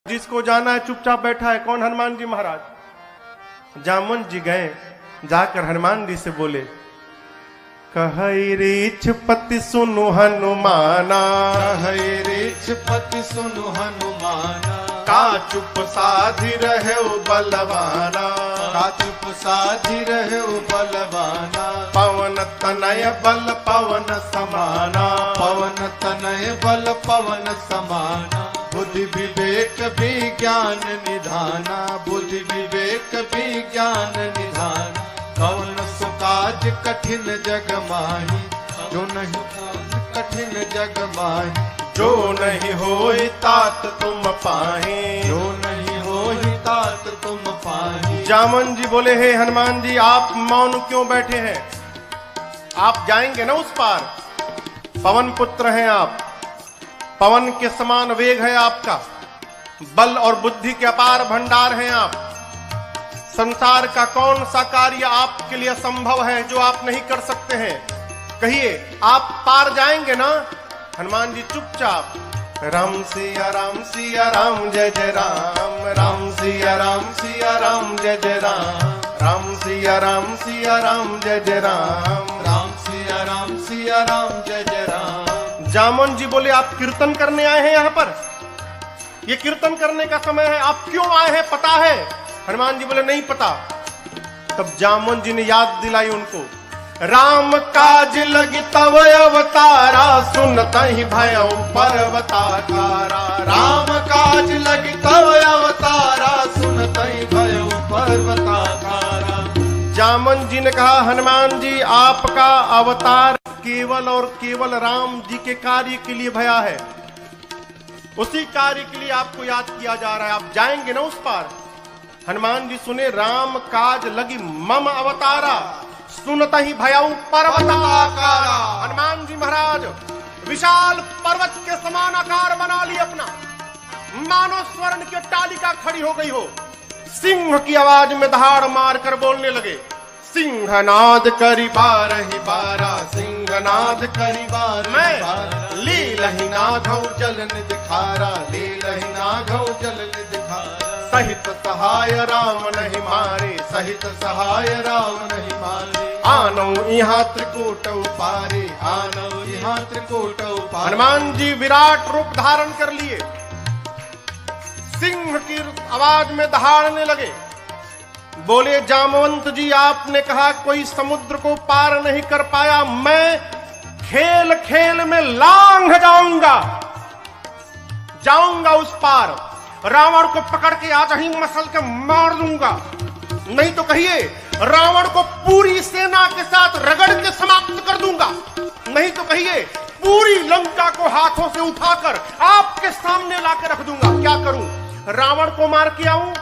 जिसको जाना है चुपचाप बैठा है। कौन? हनुमान जी महाराज। जामवंत जी गए, जाकर हनुमान जी से बोले, कहई रीछ पति सुनु हनुमाना, कहई रीछ पति सुनु हनुमाना, का चुप साधि रहे बलवाना, का चुप साधि रहे बलवाना, पवन तनय बल पवन समाना, पवन तनय बल पवन समाना, बुद्धि विवेक विज्ञान निधाना, बुद्धि विवेक विज्ञान निधाना, कौन सो काज कठिन जग माही, जो नहीं कठिन जग माही, जो नहीं होई तात तुम पाहे, जो नहीं होई तात तुम पाही। जामन जी बोले, हे हनुमान जी आप मौन क्यों बैठे हैं? आप जाएंगे ना उस पार, पवन पुत्र हैं आप, पवन के समान वेग है आपका, बल और बुद्धि के अपार भंडार हैं आप। संसार का कौन सा कार्य आपके लिए संभव है जो आप नहीं कर सकते हैं? कहिए, आप पार जाएंगे ना? हनुमान जी चुपचाप, राम सिया राम जय जय राम, राम सिया राम जय जय राम, राम सिया राम जय जय राम, राम सिया राम जय जय राम। जामन जी बोले, आप कीर्तन करने आए हैं यहाँ पर? ये कीर्तन करने का समय है, आप क्यों आए हैं पता है? हनुमान जी बोले, नहीं पता। तब जामन जी ने याद दिलाई उनको, राम काज लगी तव अवतारा, सुनता ही भयउ पर्वताकारा, राम काज लगी तव अवतारा, सुनता ही भयउ पर्वताकारा। जामन जी ने कहा, हनुमान जी आपका अवतार केवल और केवल राम जी के कार्य के लिए भया है, उसी कार्य के लिए आपको याद किया जा रहा है, आप जाएंगे ना उस पार? हनुमान जी सुने, राम काज लगी मम अवतारा, सुनता ही भयउ पर्वताकारा। हनुमान जी महाराज विशाल पर्वत के समान आकार बना ली अपना, मानो स्वर्ण की टालिका खड़ी हो गई हो। सिंह की आवाज में दहाड़ मार कर बोलने लगे, सिंहनाद करी बारहि बारा, सिंहनाद करी बारहि बारा, लीलहि नाघौ जलन दिखारा, लीलहि नाघौ जलन दिखारा, सहित सहाय राम नहीं मारे, सहित सहाय राम नहीं मारे, आनौ यहाँ त्रिकूट पारे, आनौ यहाँ त्रिकूट पारे। हनुमान जी विराट रूप धारण कर लिए, सिंह की आवाज में दहाड़ने लगे, बोले, जामवंत जी आपने कहा कोई समुद्र को पार नहीं कर पाया, मैं खेल खेल में लांघ जाऊंगा उस पार, रावण को पकड़ के आज ही मसल के मार दूंगा, नहीं तो कहिए रावण को पूरी सेना के साथ रगड़ के समाप्त कर दूंगा, नहीं तो कहिए पूरी लंका को हाथों से उठाकर आपके सामने लाकर रख दूंगा। क्या करूं? रावण को मार के आऊं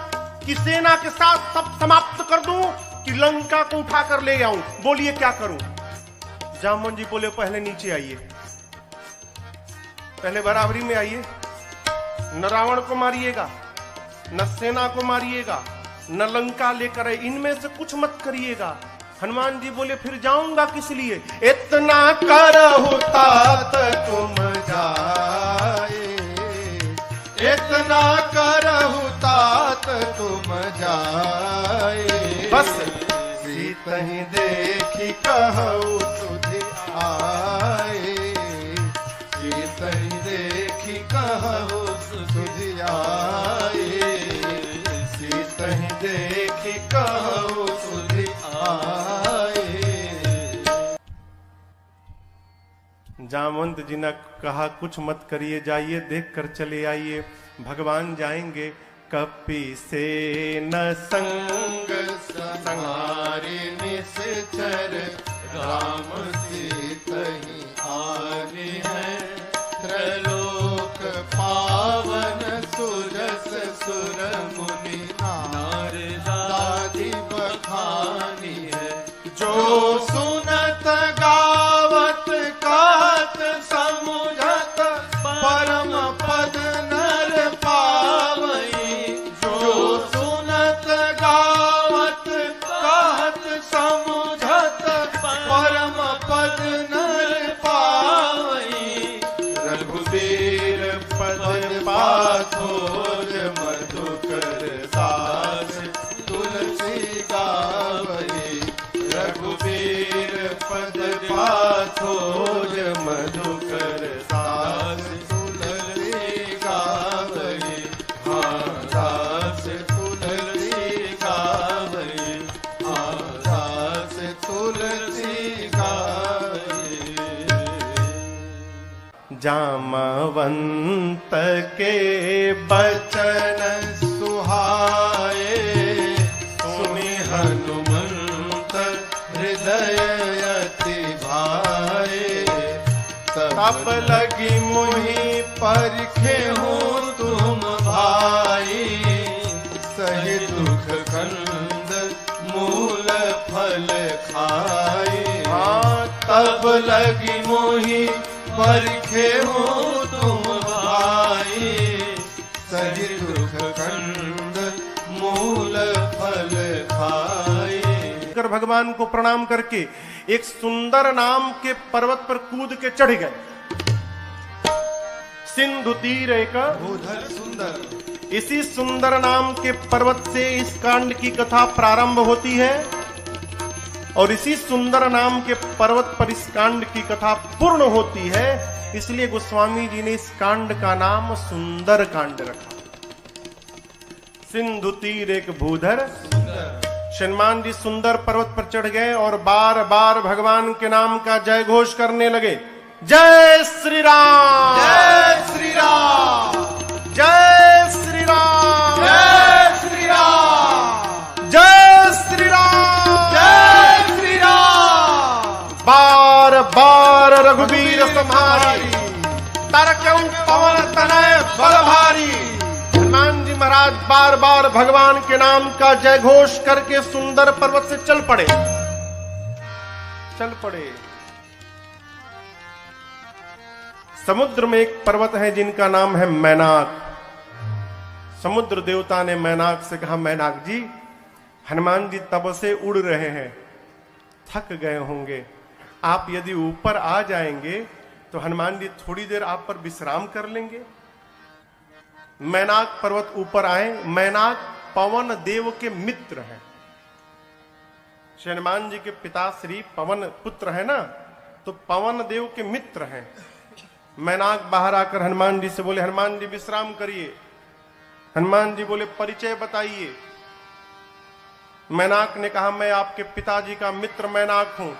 कि सेना के साथ सब समाप्त कर दूं कि लंका को उठाकर ले आऊं? बोलिए क्या करूं? जामवंत जी बोले, पहले नीचे आइए, पहले बराबरी में आइए, न रावण को मारिएगा, न सेना को मारिएगा, न लंका लेकर आए, इनमें से कुछ मत करिएगा। हनुमान जी बोले, फिर जाऊंगा किस लिए? इतना करहु तात तुम जाए, इतना करहु तात तुम जाए, बस सीतहि देखी कहु तुझ आए, सीतहि देखी कहु तुझ आए, सीतहि देखी कहु तुझ आए। जामवंत जी ने कहा, कुछ मत करिए, जाइए देख कर चले आइए, भगवान जाएंगे। कपि से न संग संहारे निश्चर, राम सीतहि आने हैं, त्रैलोक पावन सुरस सुर मुनि, नारदादि बखानी है, जो सुनत गावत कहत समुझत, परम पद नर पावई, जो सुनत गावत कहत समुझत, परम पद नर पावई, रघुबीर पद पाथोर पाछोज मधुकर दास तुलसी गावई, हाँ दास तुलसी गावई, हाँ दास तुलसी गावई। जामवंत के बचन सुहाए, सुनि हनुमंत हृदय अति भाए। तब लगी मोहि परखे हो तुम भाई, सही दुख कंद मूल फल खाए। हाँ तब लगी मोहि परखे हो तुम भाई, सही दुख कंद मूल फल खाए। कर भगवान को प्रणाम करके एक सुंदर नाम के पर्वत पर कूद के चढ़ गए। सिंधु तीर एक भूधर सुंदर, इसी सुंदर नाम के पर्वत से इस कांड की कथा प्रारंभ होती है और इसी सुंदर नाम के पर्वत पर इस कांड की कथा पूर्ण होती है। इसलिए गोस्वामी जी ने इस कांड का नाम सुंदर कांड रखा। सिंधु तीर एक भूधर, हनुमान जी सुंदर पर्वत पर चढ़ गए और बार बार भगवान के नाम का जय घोष करने लगे। जय श्री राम, जय श्री राम, जय श्री राम, जय श्री राम, जय श्री राम, जय श्री राम। बार बार रघुवीर सम्हारी, तारकें पवन तनय बल भारी। हनुमान जी महाराज बार बार भगवान के नाम का जय घोष करके सुंदर पर्वत से चल पड़े। समुद्र में एक पर्वत है जिनका नाम है मैनाक। समुद्र देवता ने मैनाक से कहा, मैनाक जी, हनुमान जी तब से उड़ रहे हैं, थक गए होंगे, आप यदि ऊपर आ जाएंगे तो हनुमान जी थोड़ी देर आप पर विश्राम कर लेंगे। मैनाक पर्वत ऊपर आए। मैनाक पवन देव के मित्र हैं। हनुमान जी के पिता श्री पवन पुत्र है ना, तो पवन देव के मित्र हैं। मैनाक बाहर आकर हनुमान जी से बोले, हनुमान जी विश्राम करिए। हनुमान जी बोले, परिचय बताइए। मैनाक ने कहा, मैं आपके पिताजी का मित्र मैनाक हूं।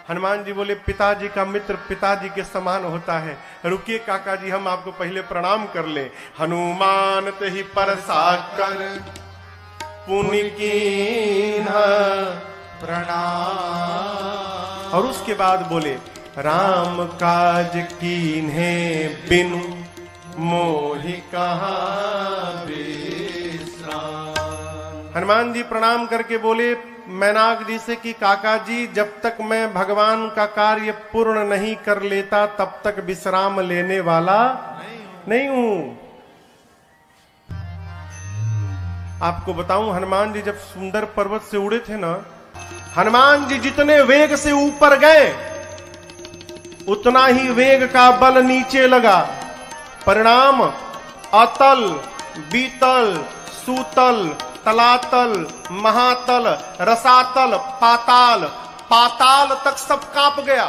हनुमान जी बोले, पिताजी का मित्र पिताजी के समान होता है, रुकिए काका जी, हम आपको पहले प्रणाम कर ले। हनुमान ते ही परसा कर पुनि कीन्हा प्रणाम। और उसके बाद बोले, राम काज कीन्हे बिनु मोहि कहाँ विश्राम। हनुमान जी प्रणाम करके बोले मैनाक जी से कि काका जी, जब तक मैं भगवान का कार्य पूर्ण नहीं कर लेता तब तक विश्राम लेने वाला नहीं हूं। आपको बताऊं, हनुमान जी जब सुंदर पर्वत से उड़े थे ना, हनुमान जी जितने वेग से ऊपर गए उतना ही वेग का बल नीचे लगा। परिणाम अतल, बीतल, सूतल, तलातल, महातल, रसातल, पाताल, पाताल तक सब कांप गया।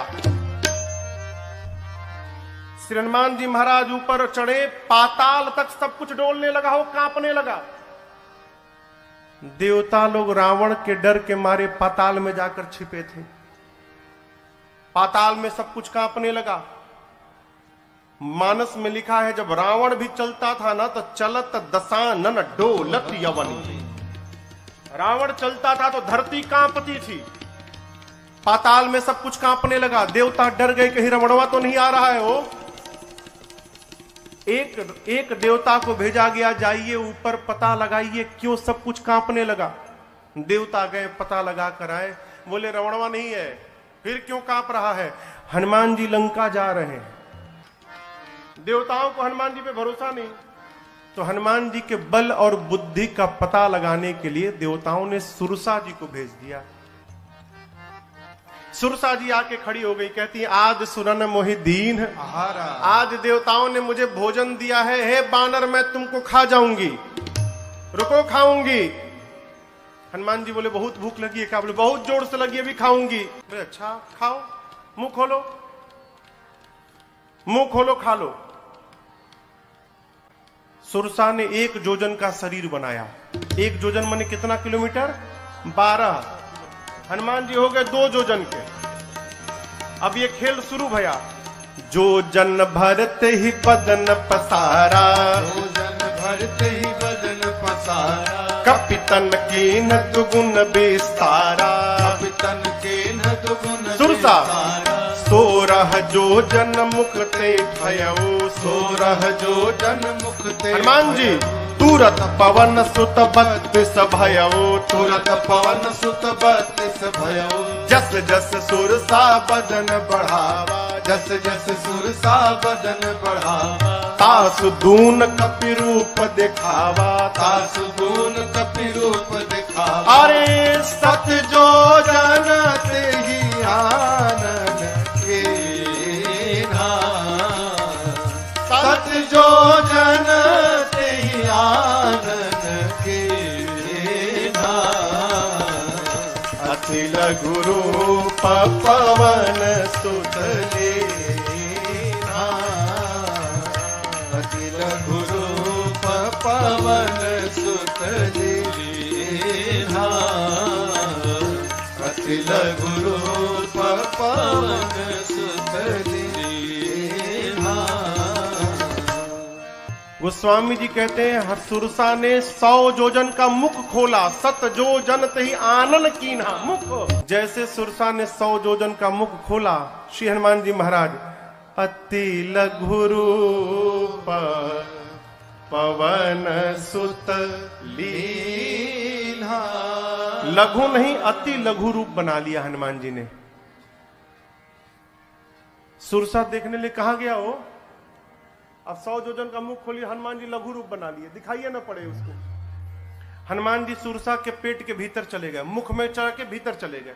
श्री हनुमान जी महाराज ऊपर चढ़े, पाताल तक सब कुछ डोलने लगा हो, कांपने लगा। देवता लोग रावण के डर के मारे पाताल में जाकर छिपे थे। पाताल में सब कुछ कांपने लगा। मानस में लिखा है, जब रावण भी चलता था ना तो चलत दशानन डोलत यवनी। रावण चलता था तो धरती कांपती थी। पाताल में सब कुछ कांपने लगा। देवता डर गए, कहीं रावणवा तो नहीं आ रहा है। वो एक देवता को भेजा गया, जाइए ऊपर पता लगाइए क्यों सब कुछ कांपने लगा। देवता गए, पता लगा कर आए, बोले रावणवा नहीं है। फिर क्यों कांप रहा है? हनुमान जी लंका जा रहे हैं। देवताओं को हनुमान जी पे भरोसा नहीं, तो हनुमान जी के बल और बुद्धि का पता लगाने के लिए देवताओं ने सुरसा जी को भेज दिया। सुरसा जी आके खड़ी हो गई, कहती है, आज सुरन मोहि दीन, आज देवताओं ने मुझे भोजन दिया है, हे बानर मैं तुमको खा जाऊंगी, रुको खाऊंगी। हनुमान जी बोले बहुत भूख लगी है क्या? बोले बहुत जोर से लगी, अभी खाऊंगी। बोले अच्छा खाओ। मुंह खोलो, मुंह खोलो, खा लो। सुरसा ने 1 जोजन का शरीर बनाया। 1 जोजन माने कितना किलोमीटर? 12। हनुमान जी हो गए 2 जोजन के। अब ये खेल शुरू भया। जोजन भरते ही बदन पसारा, जोजन भरते ही बदन पसारा, कपितन कीन दुगुन विस्तारा, कपितन के न दुगुन सुरसा विस्तारा, 16 जोजन मुक्ते भयऊ, 16 जोजन मुक्ते हनुमान जी तुरत पवन सुत 32 भयऊ, तुरत पवन सुत 32 भयो, जस जस सुरसा बदन बढ़ावा, जस जस सुरसा बदन बढ़ावा, तासु दून कपि रूप दिखावा, तासु गुण कपि रूप दिखावा। अरे सत जो जनते ही आनंद के सत जो जनते ही आनंद के अतिल गुरु पवन सुत लीना, अखिल गुरु पवन सुत लीना, अखिल गुरु पवन सुत लीना। गोस्वामी जी कहते हैं सुरसा ने 100 जोजन का मुख खोला, 7 जोजन तही आनन कीन्हा। मुख जैसे सुरसा ने 100 जोजन का मुख खोला, श्री हनुमान जी महाराज अति लघु रूप पवन सुत लीन्हा। लघु नहीं अति लघु रूप बना लिया हनुमान जी ने। सुरसा देखने लिए कहा गया हो, अब 100 जोजन का मुख खोलिए, हनुमान जी लघु रूप बना लिए, दिखाइए ना पड़े उसको। हनुमान जी सुरसा के पेट के भीतर चले गए, मुख में चढ़ के भीतर चले गए।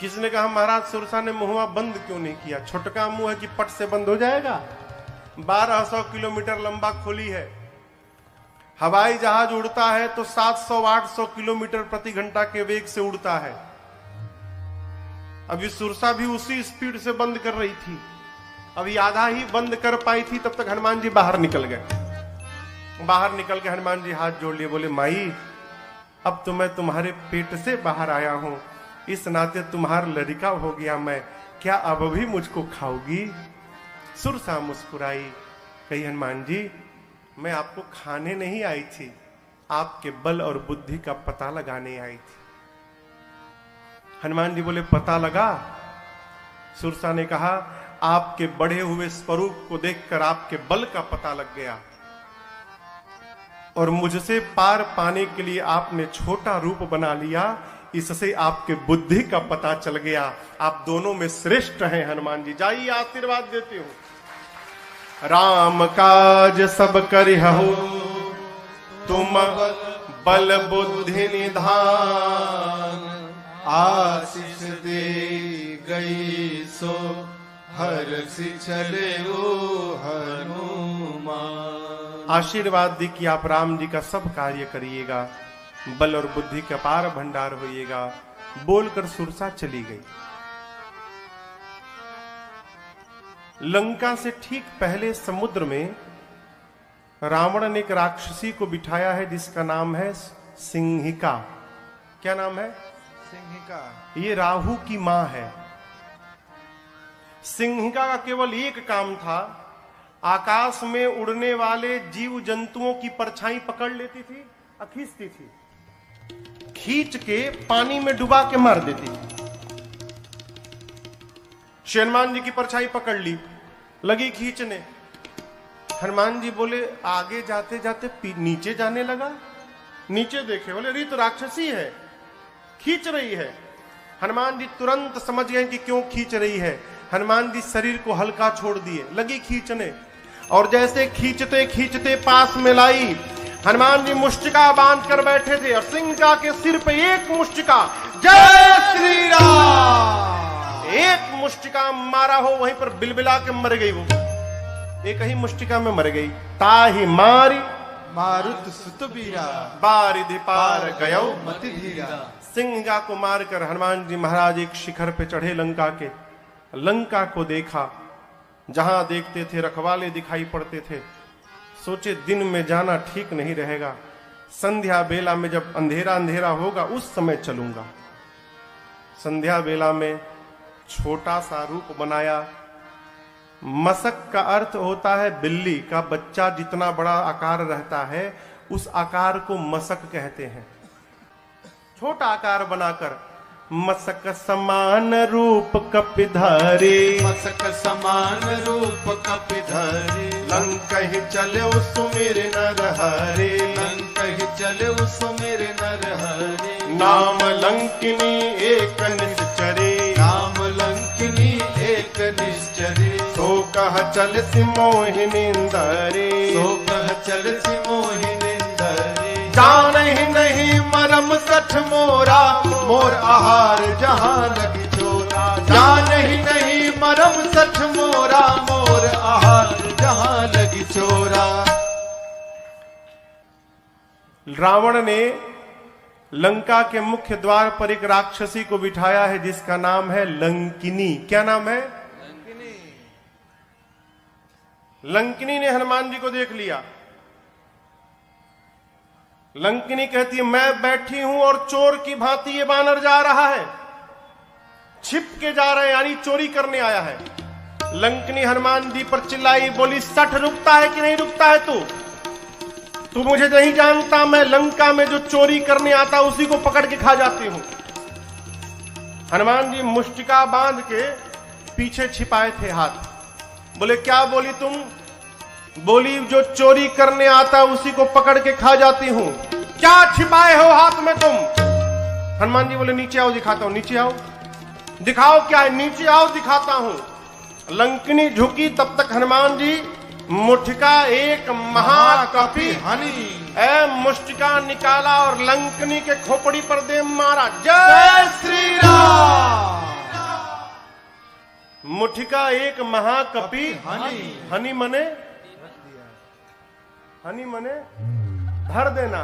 किसने कहा महाराज सुरसा ने मुंहवा बंद क्यों नहीं किया? छोटका मुंह है कि पट से बंद हो जाएगा? 1200 किलोमीटर लंबा खोली है। हवाई जहाज उड़ता है तो 700-800 किलोमीटर प्रति घंटा के वेग से उड़ता है। अभी सुरसा भी उसी स्पीड से बंद कर रही थी, अभी आधा ही बंद कर पाई थी, तब तक हनुमान जी बाहर निकल गए। बाहर निकल के हनुमान जी हाथ जोड़ लिए, बोले माई अब तो मैं तुम्हारे पेट से बाहर आया हूं, इस नाते तुम्हारा लड़का हो गया मैं, क्या अब भी मुझको खाओगी? सुरसा मुस्कुराई, कही हनुमान जी मैं आपको खाने नहीं आई थी, आपके बल और बुद्धि का पता लगाने आई थी। हनुमान जी बोले पता लगा? सुरसा ने कहा आपके बढ़े हुए स्वरूप को देखकर आपके बल का पता लग गया, और मुझसे पार पाने के लिए आपने छोटा रूप बना लिया, इससे आपके बुद्धि का पता चल गया। आप दोनों में श्रेष्ठ हैं हनुमान जी। जाइए आशीर्वाद देते हो। राम काज सब करिहु तुम बल बुद्धि निधान, आशीष दे गई सो हर्षि चले ओ हनुमान। आशीर्वाद दी कि आप राम जी का सब कार्य करिएगा, बल और बुद्धि का पार भंडार होइएगा। बोलकर सुरसा चली गई। लंका से ठीक पहले समुद्र में रावण ने एक राक्षसी को बिठाया है जिसका नाम है सिंहिका। क्या नाम है? सिंहिका। ये राहु की मां है। सिंहिका का केवल एक काम था, आकाश में उड़ने वाले जीव जंतुओं की परछाई पकड़ लेती थी और खींचती थी, खींच के पानी में डुबा के मार देती थी। हनुमान जी की परछाई पकड़ ली, लगी खींचने। हनुमान जी बोले आगे जाते जाते नीचे जाने लगा। नीचे देखे, बोले अरे तो राक्षसी है, खींच रही है। हनुमान जी तुरंत समझ गए कि क्यों खींच रही है। हनुमान जी शरीर को हल्का छोड़ दिए, लगी खींचने, और जैसे खींचते खींचते पास में लाई। हनुमान जी मुष्टिका बांध कर बैठे थे और सिंहिका के सिर पे एक मुष्टिका, जय श्री राम, एक मुष्टिका मारा हो, वहीं पर बिलबिला के मर गई। वो एक ही मुष्टिका में मर गई। ताही मारी मारुत सुत बीरा, बारिधि पार गयो मति धीरा। सिंहिका को मारकर हनुमान जी महाराज एक शिखर पे चढ़े लंका के। लंका को देखा, जहां देखते थे रखवाले दिखाई पड़ते थे। सोचे दिन में जाना ठीक नहीं रहेगा, संध्या बेला में जब अंधेरा अंधेरा होगा उस समय चलूंगा। संध्या बेला में छोटा सा रूप बनाया। मसक का अर्थ होता है बिल्ली का बच्चा जितना बड़ा आकार रहता है उस आकार को मसक कहते हैं। छोटा आकार बनाकर मसक समान रूप कपिधारी, मसक समान रूप कपिधारी, लंकहि चले सुमिर नर हरे, लंकहि चले सुमिर नर हरे, नाम लंकिनी एक निश्चरे, नाम लंकिनी एक निश्चरे, सो कह चल सी मोहिनींदरे, सो कह चल सी मोहिनींदरे, जानहि नहीं मरम सठ मोरा, मोर आहार जहां लगी चोरा, जानहि नहीं मरम सठ मोरा, मोर आहार जहां लगी चोरा। रावण ने लंका के मुख्य द्वार पर एक राक्षसी को बिठाया है जिसका नाम है लंकिनी। क्या नाम है? लंकिनी ने हनुमान जी को देख लिया। लंकिनी कहती है मैं बैठी हूं और चोर की भांति ये बानर जा रहा है, छिप के जा रहा है, यानी चोरी करने आया है। लंकिनी हनुमान जी पर चिल्लाई, बोली सठ रुकता है कि नहीं रुकता है तू मुझे नहीं जानता, मैं लंका में जो चोरी करने आता उसी को पकड़ के खा जाती हूं। हनुमान जी मुष्टिका बांध के पीछे छिपाए थे हाथ। बोले क्या बोली तुम? बोली जो चोरी करने आता उसी को पकड़ के खा जाती हूं। क्या छिपाए हो हाथ में तुम? हनुमान जी बोले नीचे आओ दिखाता हूं। नीचे आओ, दिखाओ क्या है? नीचे आओ दिखाता हूं। लंकिनी झुकी, तब तक हनुमान जी मुठिका एक महाकपि हनी ए मुष्टिका निकाला और लंकिनी के खोपड़ी पर दे मारा। जय श्री राम। मुठिका एक महाकपि हनी, हनी मने, हनी मने धर देना,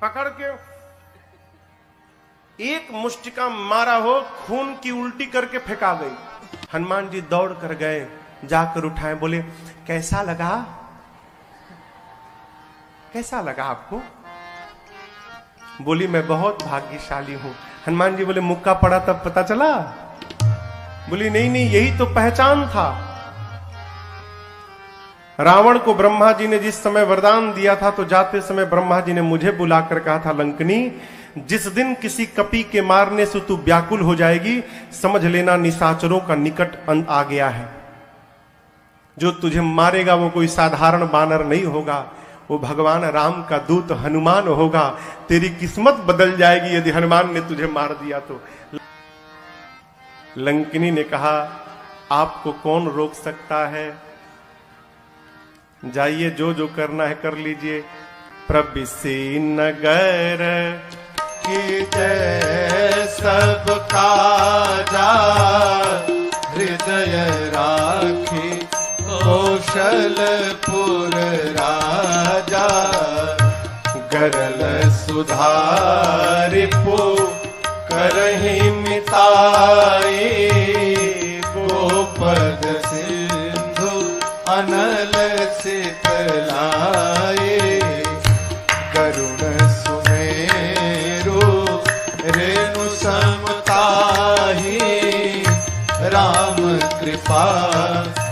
पकड़ के एक मुष्टिका मारा हो, खून की उल्टी करके फेंका गई। हनुमान जी दौड़ कर गए, जाकर उठाए, बोले कैसा लगा? कैसा लगा आपको? बोली मैं बहुत भाग्यशाली हूं। हनुमान जी बोले मुक्का पड़ा तब पता चला? बोली नहीं नहीं, यही तो पहचान था। रावण को ब्रह्मा जी ने जिस समय वरदान दिया था तो जाते समय ब्रह्मा जी ने मुझे बुलाकर कहा था लंकिनी जिस दिन किसी कपि के मारने से तू व्याकुल हो जाएगी समझ लेना निशाचरों का निकट अंत आ गया है। जो तुझे मारेगा वो कोई साधारण बानर नहीं होगा, वो भगवान राम का दूत हनुमान होगा। तेरी किस्मत बदल जाएगी यदि हनुमान ने तुझे मार दिया तो। लंकिनी ने कहा आपको कौन रोक सकता है, जाइए जो जो करना है कर लीजिए। प्रबिसी नगर की जय सब काजा, हृदय राखी कौशलपुर राजा, गरल सुधारिपो करहि मिताई, गोपद सिंधु अनल शीतलाए, करुण सुमेरु रेणु समताही, राम कृपा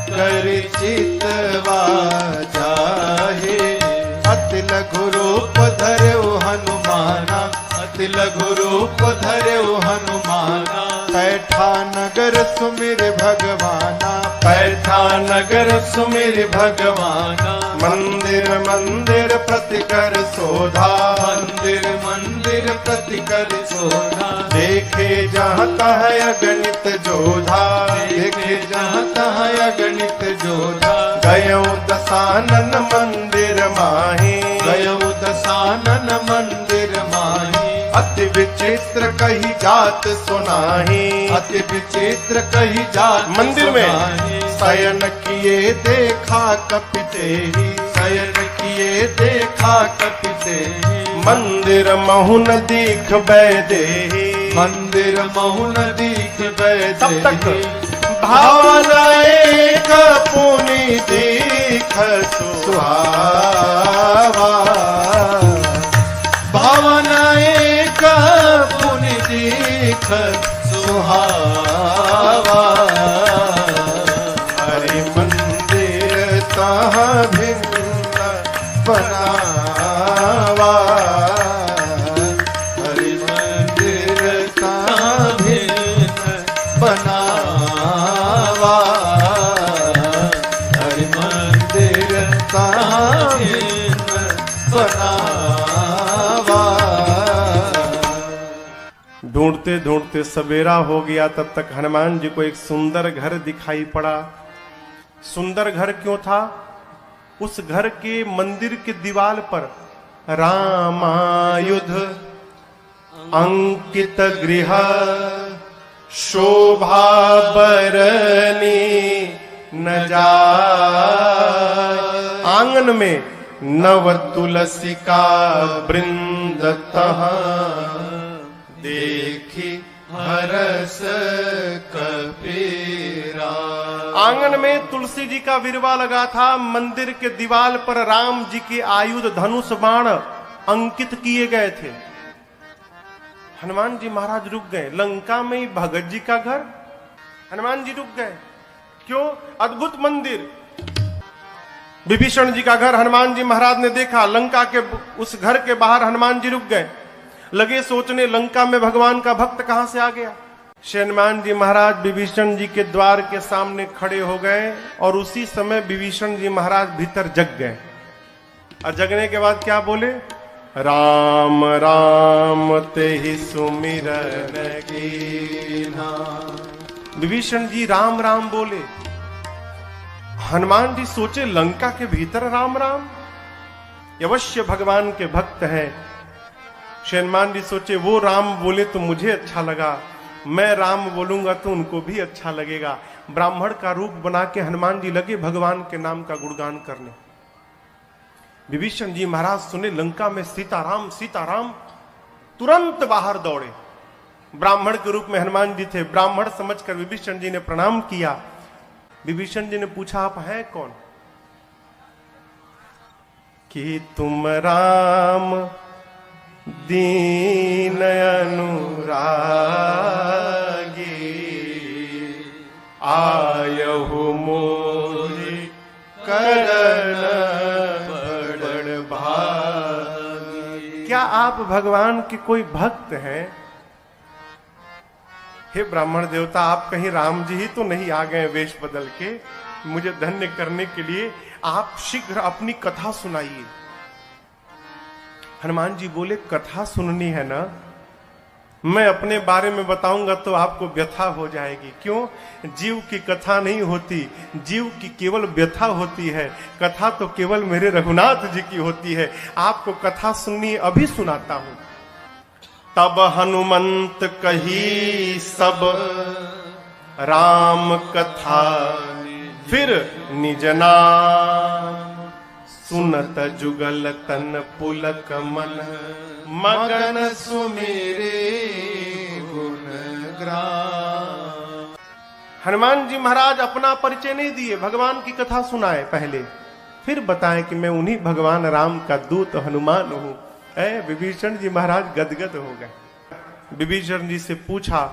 कर चितवा जाहे, अति लघु रूप धर्यो हनुमाना, अति लघु रूप धर्यो हनुमाना, पैठा नगर सुमिर भगवाना, पैठा नगर सुमिर भगवाना, मंदिर मंदिर प्रतिकर शोधा, मंदिर मंदिर प्रतिकर शोधा, देखे जहाँ तह अगणित जोधा, देखे जहाँ तह अगणित जोधा, गयो दशानन मंदिर माही, गयो दशानन मंदिर माही, अति विचित्र कही जात सुनाही, अति विचित्र कही जात मंदिर में शयन किए देखा कपि तेहि, शयन किए देखा कपि तेहि, मंदिर महु न दीख बैदे, मंदिर महु न दीख बैदे। तब तक भावना एक पुनि दीख सुहावा, भावना एक पुनि दीख सुहावा। हरि मंदिर तहाँ भिन्न बनावा, हरि मंदिर तहाँ भिन्न बनावा, हरि मंदिर तहाँ भिन्न बनावा। ढूंढते ढूंढते सवेरा हो गया। तब तक हनुमान जी को एक सुंदर घर दिखाई पड़ा। सुंदर घर क्यों था? उस घर के मंदिर के दीवार पर रामायुध अंकित गृह शोभा बरनी न जाय। आंगन में नव तुलसी का वृंद तहाँ देखी हरस कबीरा। आंगन में तुलसी जी का विरवा लगा था। मंदिर के दीवार पर राम जी के आयुध धनुष बाण अंकित किए गए थे। हनुमान जी महाराज रुक गए। लंका में ही भगत जी का घर, हनुमान जी रुक गए। क्यों? अद्भुत मंदिर। विभीषण जी का घर हनुमान जी महाराज ने देखा। लंका के उस घर के बाहर हनुमान जी रुक गए। लगे सोचने, लंका में भगवान का भक्त कहां से आ गया। हनुमान जी महाराज विभीषण जी के द्वार के सामने खड़े हो गए और उसी समय विभीषण जी महाराज भीतर जग गए। और जगने के बाद क्या बोले? राम राम ते ही सुमिरन कीन्हा। विभीषण जी राम राम बोले। हनुमान जी सोचे, लंका के भीतर राम राम, अवश्य भगवान के भक्त हैं। हनुमान जी सोचे, वो राम बोले तो मुझे अच्छा लगा, मैं राम बोलूंगा तो उनको भी अच्छा लगेगा। ब्राह्मण का रूप बना के हनुमान जी लगे भगवान के नाम का गुणगान करने। विभीषण जी महाराज सुने लंका में सीताराम सीताराम, तुरंत बाहर दौड़े। ब्राह्मण के रूप में हनुमान जी थे। ब्राह्मण समझकर विभीषण जी ने प्रणाम किया। विभीषण जी ने पूछा, आप हैं कौन? कि तुम राम दीन अनुरागी, आयहु मोहि करन बड़ भागी। क्या आप भगवान के कोई भक्त हैं? हे ब्राह्मण देवता, आप कहीं राम जी ही तो नहीं आ गए वेश बदल के मुझे धन्य करने के लिए? आप शीघ्र अपनी कथा सुनाइए। हनुमान जी बोले, कथा सुननी है ना? मैं अपने बारे में बताऊंगा तो आपको व्यथा हो जाएगी। क्यों? जीव की कथा नहीं होती, जीव की केवल व्यथा होती है। कथा तो केवल मेरे रघुनाथ जी की होती है। आपको कथा सुननी, अभी सुनाता हूं। तब हनुमंत कही सब राम कथा, फिर निज नाम सुनत जुगल तन पुलक मन, मगन सुमेरे गुण ग्राम। हनुमान जी महाराज अपना परिचय नहीं दिए, भगवान की कथा सुनाए पहले, फिर बताएं कि मैं उन्हीं भगवान राम का दूत हनुमान हूं। विभीषण जी महाराज गदगद हो गए। विभीषण जी से पूछा,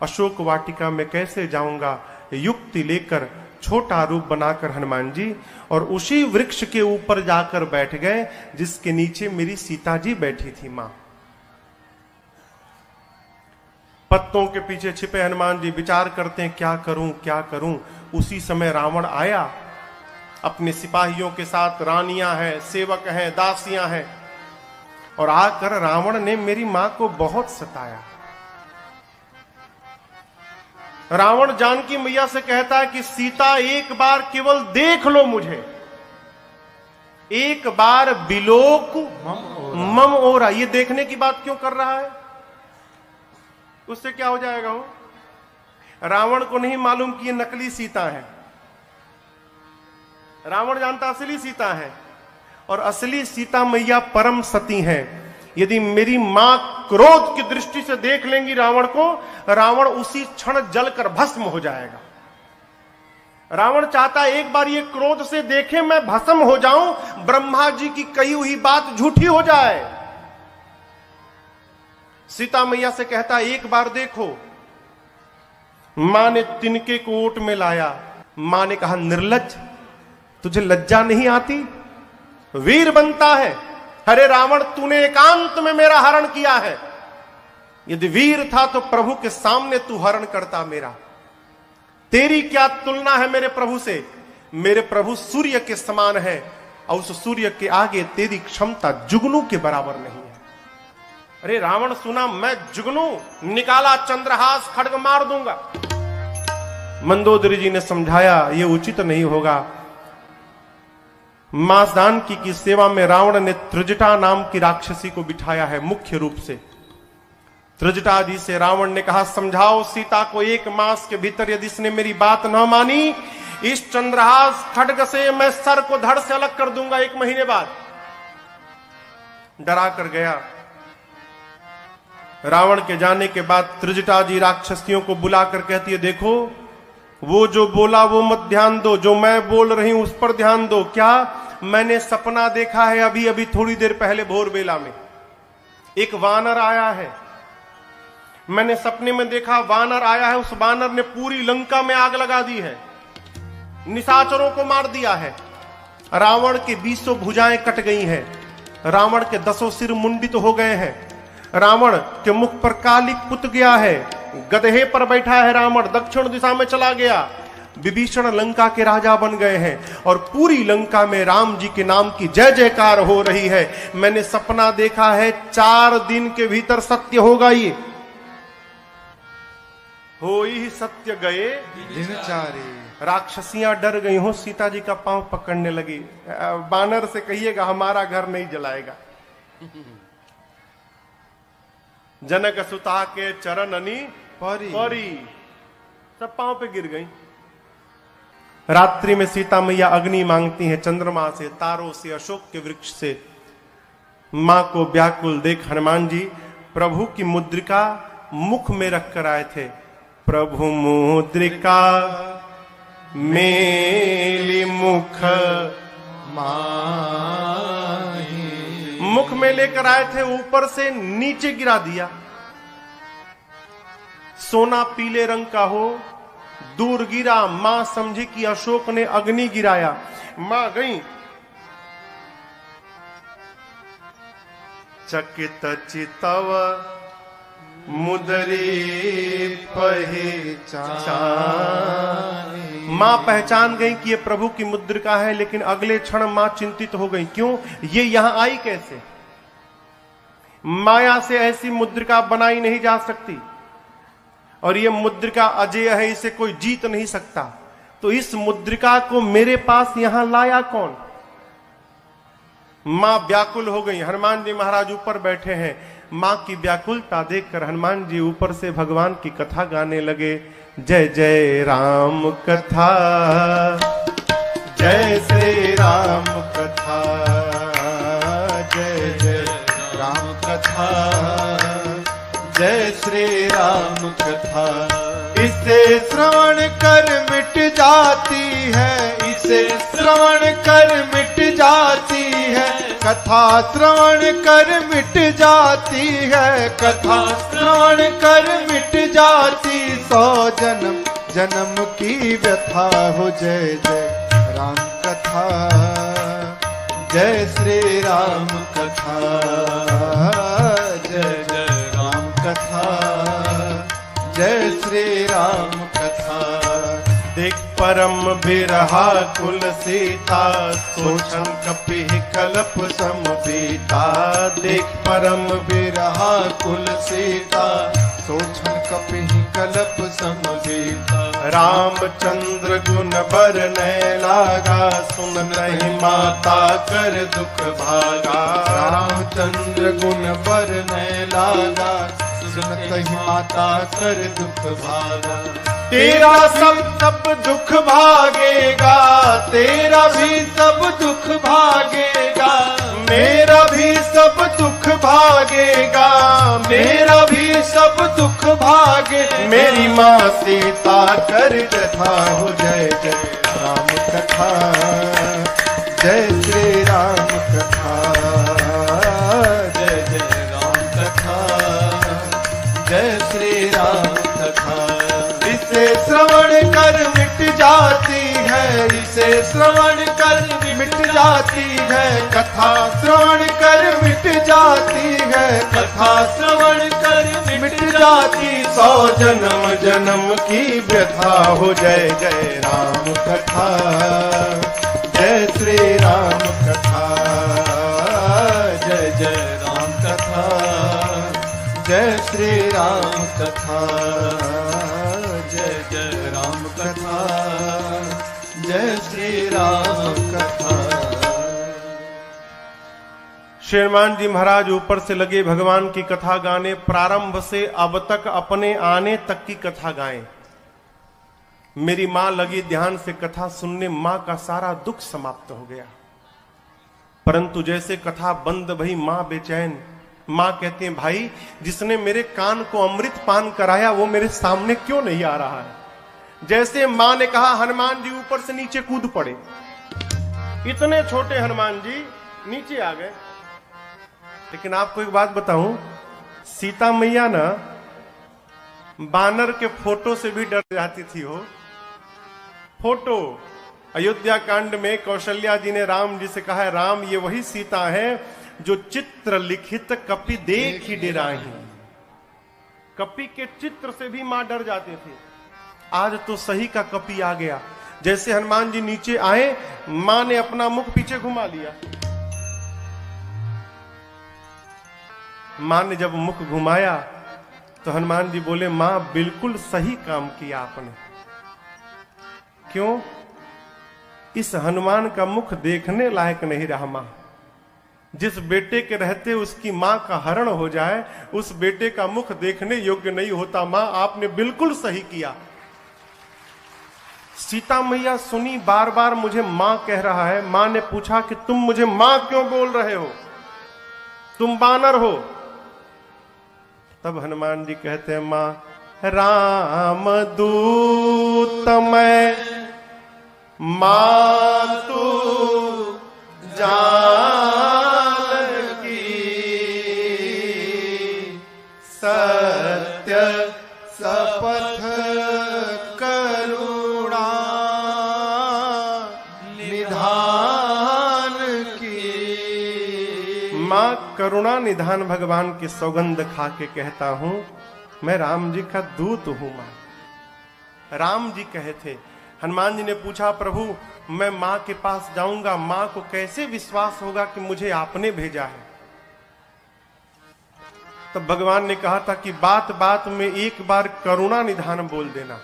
अशोक वाटिका में कैसे जाऊंगा? युक्ति लेकर छोटा रूप बनाकर हनुमान जी और उसी वृक्ष के ऊपर जाकर बैठ गए जिसके नीचे मेरी सीता जी बैठी थी मां। पत्तों के पीछे छिपे हनुमान जी विचार करते हैं, क्या करूं क्या करूं। उसी समय रावण आया अपने सिपाहियों के साथ। रानियां हैं, सेवक हैं, दासियां हैं, और आकर रावण ने मेरी मां को बहुत सताया। रावण जानकी मैया से कहता है कि सीता एक बार केवल देख लो मुझे, एक बार बिलोक मम ओरा। ये देखने की बात क्यों कर रहा है? उससे क्या हो जाएगा? वो रावण को नहीं मालूम कि ये नकली सीता है। रावण जानता असली सीता है, और असली सीता मैया परम सती है। यदि मेरी मां क्रोध की दृष्टि से देख लेंगी रावण को, रावण उसी क्षण जलकर भस्म हो जाएगा। रावण चाहता है एक बार ये क्रोध से देखे, मैं भस्म हो जाऊं, ब्रह्मा जी की कही हुई बात झूठी हो जाए। सीता मैया से कहता एक बार देखो। मां ने तिनके को ओट में लाया। मां ने कहा निर्लज्ज, तुझे लज्जा नहीं आती? वीर बनता है। अरे रावण, तूने एकांत में मेरा हरण किया है। यदि वीर था तो प्रभु के सामने तू हरण करता मेरा। तेरी क्या तुलना है मेरे प्रभु से? मेरे प्रभु सूर्य के समान है और उस सूर्य के आगे तेरी क्षमता जुगनू के बराबर नहीं है। अरे रावण सुना, मैं जुगनू, निकाला चंद्रहास, खड्ग मार दूंगा। मंदोदरी जी ने समझाया ये उचित नहीं होगा। मासदान की सेवा में रावण ने त्रिजटा नाम की राक्षसी को बिठाया है मुख्य रूप से। त्रिजटा जी से रावण ने कहा समझाओ सीता को, 1 मास के भीतर यदि इसने मेरी बात न मानी, इस चंद्रहास खड्ग से मैं सर को धड़ से अलग कर दूंगा 1 महीने बाद। डरा कर गया। रावण के जाने के बाद त्रिजटा जी राक्षसियों को बुलाकर कहती है देखो, वो जो बोला वो मत ध्यान दो, जो मैं बोल रही हूं उस पर ध्यान दो। क्या? मैंने सपना देखा है अभी अभी थोड़ी देर पहले भोर बेला में। एक वानर आया है, मैंने सपने में देखा वानर आया है। उस वानर ने पूरी लंका में आग लगा दी है, निशाचरों को मार दिया है। रावण की 20 भुजाएं कट गई हैं, रावण के 10 सिर मुंडित हो गए हैं, रावण के मुख पर कालिक पुत गया है, गधे पर बैठा है रावण, दक्षिण दिशा में चला गया। विभीषण लंका के राजा बन गए हैं और पूरी लंका में राम जी के नाम की जय जयकार हो रही है। मैंने सपना देखा है 4 दिन के भीतर सत्य होगा। ये हो ही सत्य गए दिनचारी। राक्षसियां डर गई हो, सीता जी का पांव पकड़ने लगी। बानर से कहिएगा हमारा घर नहीं जलाएगा। जनक सुता के चरण अनी परी सब पांव पे गिर गई। रात्रि में सीता मैया अग्नि मांगती हैं, चंद्रमा से, तारों से, अशोक के वृक्ष से। मां को व्याकुल देख हनुमान जी प्रभु की मुद्रिका मुख में रख कर आए थे। प्रभु मुद्रिका मेली मुख माही, मुख में लेकर आए थे, ऊपर से नीचे गिरा दिया। सोना पीले रंग का हो, दूर गिरा। मां समझी कि अशोक ने अग्नि गिराया। मां गई, चकित चितव मुदरी पहचान। मां पहचान गई कि ये प्रभु की मुद्रिका है, लेकिन अगले क्षण मां चिंतित हो गई। क्यों? ये यहां आई कैसे? माया से ऐसी मुद्रिका बनाई नहीं जा सकती और ये मुद्रिका अजेय है, इसे कोई जीत नहीं सकता। तो इस मुद्रिका को मेरे पास यहां लाया कौन? मां व्याकुल हो गई। हनुमान जी महाराज ऊपर बैठे हैं। मां की व्याकुलता देखकर हनुमान जी ऊपर से भगवान की कथा गाने लगे। जय जय राम कथा, जय श्री राम कथा, जय जय राम कथा, जय श्री राम कथा। इसे श्रवण कर मिट जाती है, इसे श्रवण कर मिट जाती है, कथा श्रवण कर मिट जाती है, कथा श्रवण कर मिट जाती। 100 जन्म जन्म की व्यथा हो। जय जय राम कथा, जय श्री राम कथा, जय जय राम कथा, जय श्री राम कथा। देख परम बिरहा कुल सीता, सोचन कपि कल्प समबीता। देख परम बिरहा कुल सीता, सोचन कपि कल्प समबीता। रामचंद्र गुण बरनै लागा, सुन नहीं माता कर दुख भागा। रामचंद्र गुण बरनै लागा, सुनत ही माता कर दुख भागा। तेरा सब दुख भागेगा, तेरा भी सब दुख भागेगा, मेरा भी सब दुख भागेगा, मेरा भी सब दुख भागे। मेरी माँ सीता कर कथा हो जय जय राम कथा, जय श्री राम कथा, जय जय राम कथा, जय श्री राम कथा। इसे श्रवण कर मिट जाती है, इसे श्रवण कर मिट जाती है, कथा श्रवण कर मिट जाती है, कथा श्रवण कर मिट जाती। 100 जन्म जन्म की व्यथा हो जय जय राम कथा, जय श्री राम कथा, जय जय राम कथा, जय श्री राम कथा, जय जय राम कथा, जय श्री राम कथा। श्री हनुमान जी महाराज ऊपर से लगे भगवान की कथा गाने, प्रारंभ से अब तक अपने आने तक की कथा गाएं। मेरी मां लगी ध्यान से कथा सुनने, मां का सारा दुख समाप्त हो गया। परंतु जैसे कथा बंद भई मां बेचैन। मां कहती हैं, भाई जिसने मेरे कान को अमृत पान कराया वो मेरे सामने क्यों नहीं आ रहा है। जैसे मां ने कहा, हनुमान जी ऊपर से नीचे कूद पड़े। इतने छोटे हनुमान जी नीचे आ गए। लेकिन आपको एक बात बताऊं, सीता मैया ना बानर के फोटो से भी डर जाती थी। हो फोटो, अयोध्या कांड में कौशल्या जी ने राम जी से कहा है, राम ये वही सीता है जो चित्र लिखित कपि देख ही डेराही। कपि के चित्र से भी मां डर जाते थे। आज तो सही का कपि आ गया। जैसे हनुमान जी नीचे आए, मां ने अपना मुख पीछे घुमा लिया। मां ने जब मुख घुमाया तो हनुमान जी बोले, मां बिल्कुल सही काम किया आपने। क्यों? इस हनुमान का मुख देखने लायक नहीं रहा। मां, जिस बेटे के रहते उसकी मां का हरण हो जाए, उस बेटे का मुख देखने योग्य नहीं होता। मां आपने बिल्कुल सही किया। सीता मैया सुनी, बार बार मुझे मां कह रहा है। मां ने पूछा कि तुम मुझे मां क्यों बोल रहे हो, तुम बानर हो। तब हनुमान जी कहते हैं, मां राम दूत मैं, मां तू जानकी, सत्य सपथ करुणा निधान की। मां करुणा निधान भगवान की सौगंध खा के कहता हूं, मैं राम जी का दूत हूं। मां राम जी कहे थे। हनुमान जी ने पूछा, प्रभु मैं मां के पास जाऊंगा, मां को कैसे विश्वास होगा कि मुझे आपने भेजा है। तब भगवान ने कहा था कि बात बात में एक बार करुणा निधान बोल देना।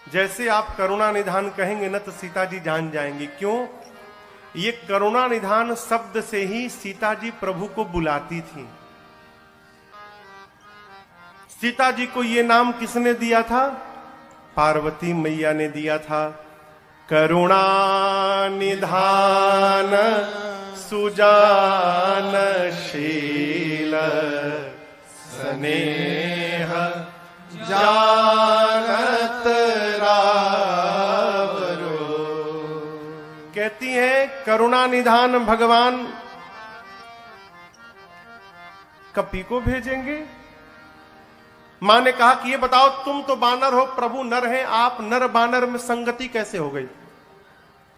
जैसे आप करुणा निधान कहेंगे ना तो सीता जी जान जाएंगी। क्यों? ये करुणा निधान शब्द से ही सीता जी प्रभु को बुलाती थी। सीता जी को ये नाम किसने दिया था? पार्वती मैया ने दिया था। करुणा निधान सुजानशील स्नेह जानत रावरो। कहती है करुणा निधान भगवान कपि को भेजेंगे। मां ने कहा कि ये बताओ, तुम तो बानर हो, प्रभु नर हैं, आप नर बानर में संगति कैसे हो गई?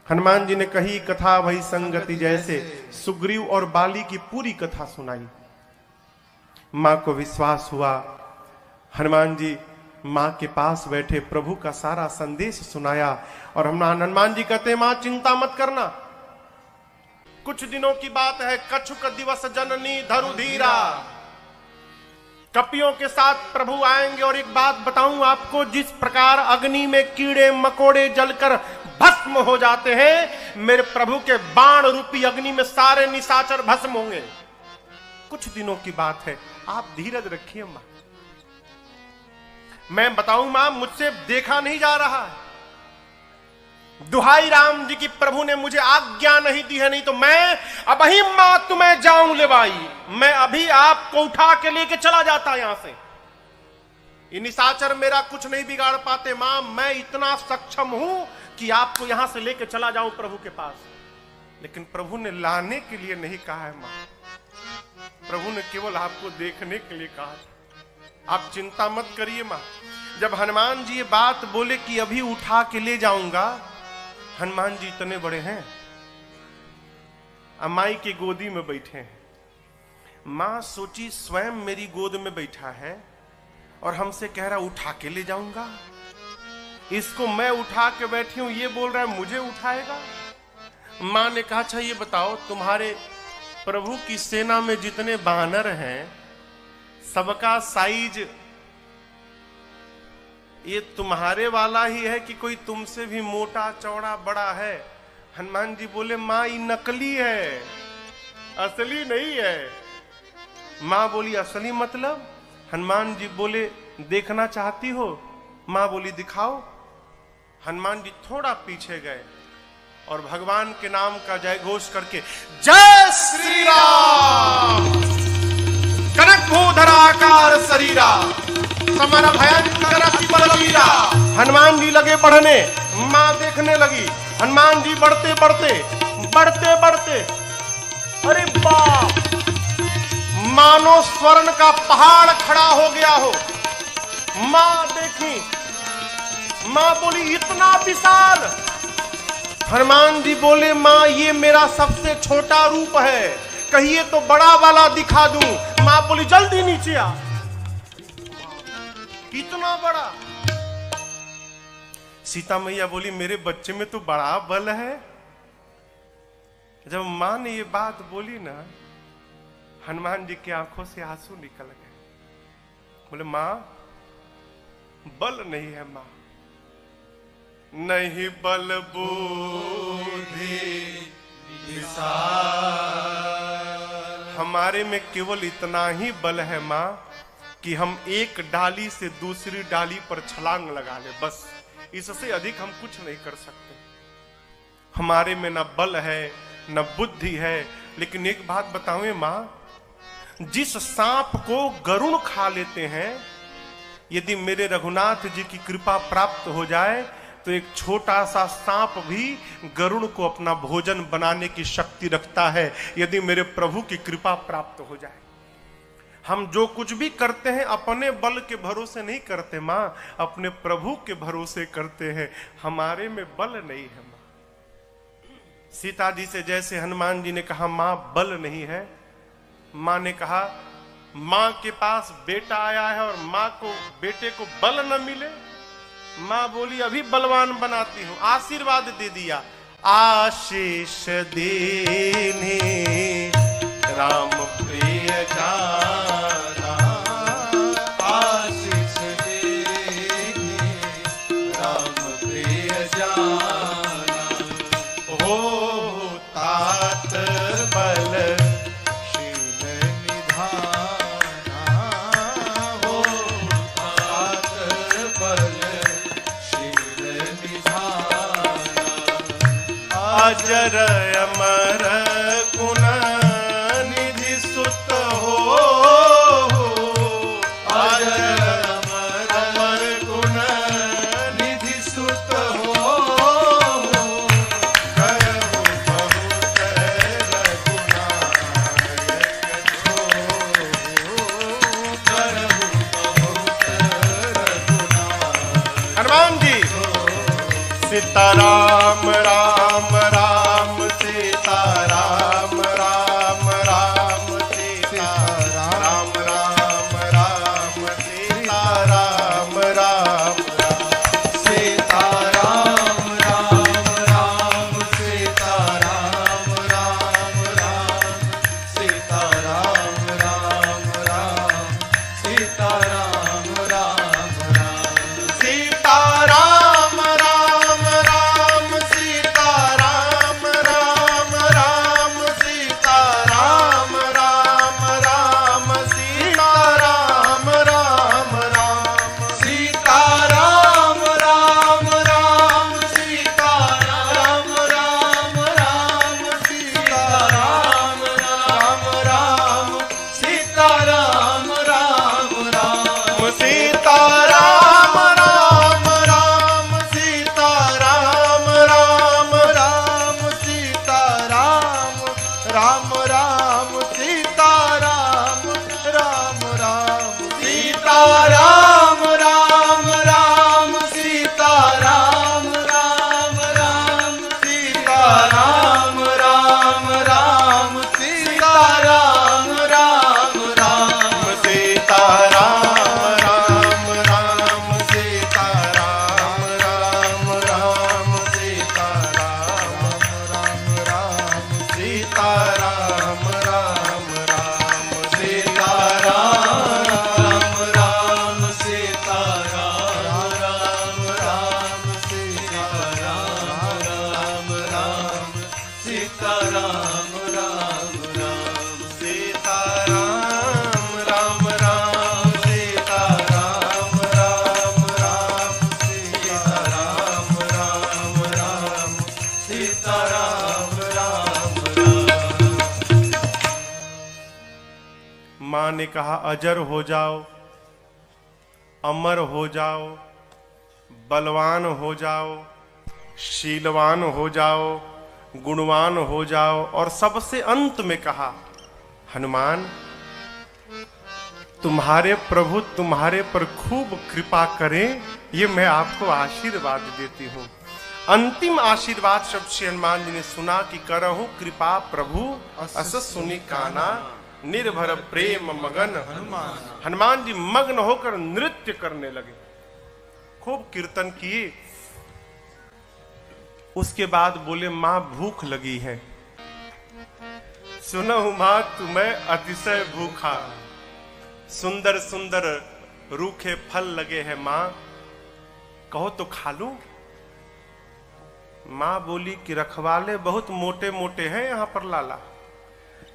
हनुमान जी ने कही कथा वही संगति जैसे। सुग्रीव और बाली की पूरी कथा सुनाई। मां को विश्वास हुआ। हनुमान जी मां के पास बैठे प्रभु का सारा संदेश सुनाया। और हनुमान जी कहते हैं, मां चिंता मत करना, कुछ दिनों की बात है। कछुक दिवस जननी धरु धीरा, कपियों के साथ प्रभु आएंगे। और एक बात बताऊं आपको, जिस प्रकार अग्नि में कीड़े मकोड़े जलकर भस्म हो जाते हैं, मेरे प्रभु के बाण रूपी अग्नि में सारे निशाचर भस्म होंगे। कुछ दिनों की बात है, आप धीरज रखिए मां। मैं बताऊं मां, मुझसे देखा नहीं जा रहा है। दुहाई राम जी की, प्रभु ने मुझे आज्ञा नहीं दी है, नहीं तो मैं अभी मां तुम्हें जाऊं ले भाई, मैं अभी आपको उठा के लेके चला जाता यहां से। ये निशाचर मेरा कुछ नहीं बिगाड़ पाते मां, मैं इतना सक्षम हूं कि आपको यहां से लेके चला जाऊं प्रभु के पास। लेकिन प्रभु ने लाने के लिए नहीं कहा है मां, प्रभु ने केवल आपको देखने के लिए कहा। आप चिंता मत करिए मां। जब हनुमान जी ये बात बोले कि अभी उठा के ले जाऊंगा, हनुमान जी इतने बड़े हैं, अमाई की गोदी में बैठे हैं। मां सोची स्वयं मेरी गोद में बैठा है और हमसे कह रहा उठा के ले जाऊंगा। इसको मैं उठा के बैठी हूं, ये बोल रहा है मुझे उठाएगा। मां ने कहा अच्छा ये बताओ, तुम्हारे प्रभु की सेना में जितने बानर हैं सबका साइज ये तुम्हारे वाला ही है कि कोई तुमसे भी मोटा चौड़ा बड़ा है? हनुमान जी बोले मां ये नकली है, असली नहीं है। मां बोली असली मतलब? हनुमान जी बोले देखना चाहती हो? मां बोली दिखाओ। हनुमान जी थोड़ा पीछे गए और भगवान के नाम का जय घोष करके जय श्री राम, कनक भूधराकार शरीरा, समर भयंकर अति बलवीरा। हनुमान जी लगे बढ़ने, मां देखने लगी। हनुमान जी बढ़ते बढ़ते बढ़ते बढ़ते, अरे बाप, मानो स्वर्ण का पहाड़ खड़ा हो गया हो। मां देखी, मां बोली इतना विशाल। हनुमान जी बोले मां ये मेरा सबसे छोटा रूप है, कहिए तो बड़ा वाला दिखा दूं। मां बोली जल्दी नीचे आ। कितना बड़ा? सीता मैया बोली मेरे बच्चे में तो बड़ा बल है। जब मां ने ये बात बोली ना, हनुमान जी की आंखों से आंसू निकल गए। बोले मां बल नहीं है मां, नहीं बल बुद्धि विशाल, हमारे में केवल इतना ही बल है मां कि हम एक डाली से दूसरी डाली पर छलांग लगा ले, बस। इससे अधिक हम कुछ नहीं कर सकते। हमारे में न बल है न बुद्धि है। लेकिन एक बात बताऊं मां, जिस सांप को गरुड़ खा लेते हैं, यदि मेरे रघुनाथ जी की कृपा प्राप्त हो जाए तो एक छोटा सा सांप भी गरुड़ को अपना भोजन बनाने की शक्ति रखता है, यदि मेरे प्रभु की कृपा प्राप्त हो जाए। हम जो कुछ भी करते हैं अपने बल के भरोसे नहीं करते मां, अपने प्रभु के भरोसे करते हैं। हमारे में बल नहीं है मां। सीता जी से जैसे हनुमान जी ने कहा मां बल नहीं है, मां ने कहा मां के पास बेटा आया है और मां को बेटे को बल न मिले। मां बोली अभी बलवान बनाती हूं। आशीर्वाद दे दिया, आशीष देने राम प्रिय जाना, आशीष देने राम प्रिय जाना, हो तात बल शील निधाना, हो तात बल शील निधाना, अजर अमर गुण निधि सुत हो, अजर अमर गुण निधि सुत हो, करहु बहुत रघुनायक छो, करहु बहुत रघुनायक। हनुमान जी सीताराम राम राम सीताराम राम राम सीताराम राम राम सीताराम राम सीताराम राम राम सीताराम राम राम सीताराम राम राम सीताराम राम राम सीताराम राम राम सीता राम राम सीता राम राम राम सीता राम राम राम सीता राम राम राम सीता राम राम राम सीता राम राम राम सीता राम राम राम सीता राम राम राम सीता राम राम राम सीता राम राम राम सीता राम राम सीता राम राम राम सीता राम राम राम सीता राम राम राम सीता राम राम राम सीता राम राम राम सीता राम राम राम सीता राम राम राम। मां ने कहा अजर हो जाओ, अमर हो जाओ, बलवान हो जाओ, शीलवान हो जाओ, गुणवान हो जाओ, और सबसे अंत में कहा हनुमान तुम्हारे प्रभु तुम्हारे पर खूब कृपा करें, ये मैं आपको आशीर्वाद देती हूं। अंतिम आशीर्वाद शब्द श्री हनुमान जी ने सुना कि करहु कृपा प्रभु अस सुनि काना, निर्भर प्रेम मगन हनुमान जी मग्न होकर नृत्य करने लगे, खूब कीर्तन किए। उसके बाद बोले मां भूख लगी है। सुनहु मां तुम्हें अतिशय भूखा, सुंदर सुंदर रूखे फल लगे हैं मां, कहो तो खा लूं। मां बोली कि रखवाले बहुत मोटे मोटे हैं यहां पर लाला।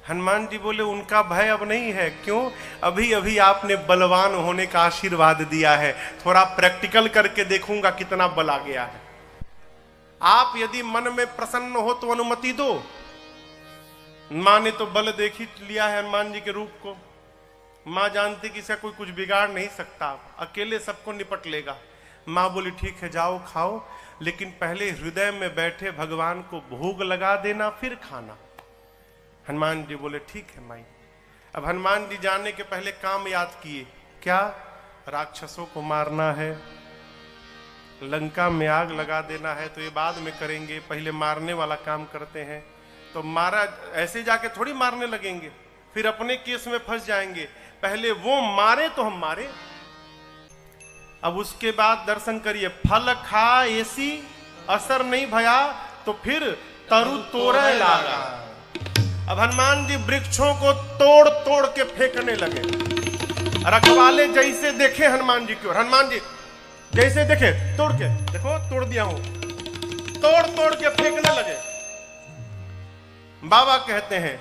हनुमान जी बोले उनका भय अब नहीं है, क्यों? अभी अभी आपने बलवान होने का आशीर्वाद दिया है, थोड़ा प्रैक्टिकल करके देखूंगा कितना बल आ गया है। आप यदि मन में प्रसन्न हो तो अनुमति दो। मां ने तो बल देख ही लिया है हनुमान जी के रूप को। मां जानती कि इसका कोई कुछ बिगाड़ नहीं सकता, अकेले सबको निपट लेगा। मां बोली ठीक है जाओ खाओ, लेकिन पहले हृदय में बैठे भगवान को भोग लगा देना फिर खाना। हनुमान जी बोले ठीक है माई। अब हनुमान जी जाने के पहले काम याद किए, क्या? राक्षसों को मारना है, लंका में आग लगा देना है, तो ये बाद में करेंगे, पहले मारने वाला काम करते हैं। तो मारा ऐसे जाके थोड़ी मारने लगेंगे, फिर अपने केस में फंस जाएंगे। पहले वो मारे तो हम मारे। अब उसके बाद दर्शन करिए, फल खा ऐसी असर नहीं भया, तो फिर तरु तोड़े लागा। अब हनुमान जी वृक्षों को तोड़ तोड़ के फेंकने लगे। रखवाले जैसे देखे हनुमान जी की ओर, हनुमान जी जैसे देखे तोड़ के, देखो तोड़ दिया हूं, तोड़ तोड़ के फेंकने लगे। बाबा कहते हैं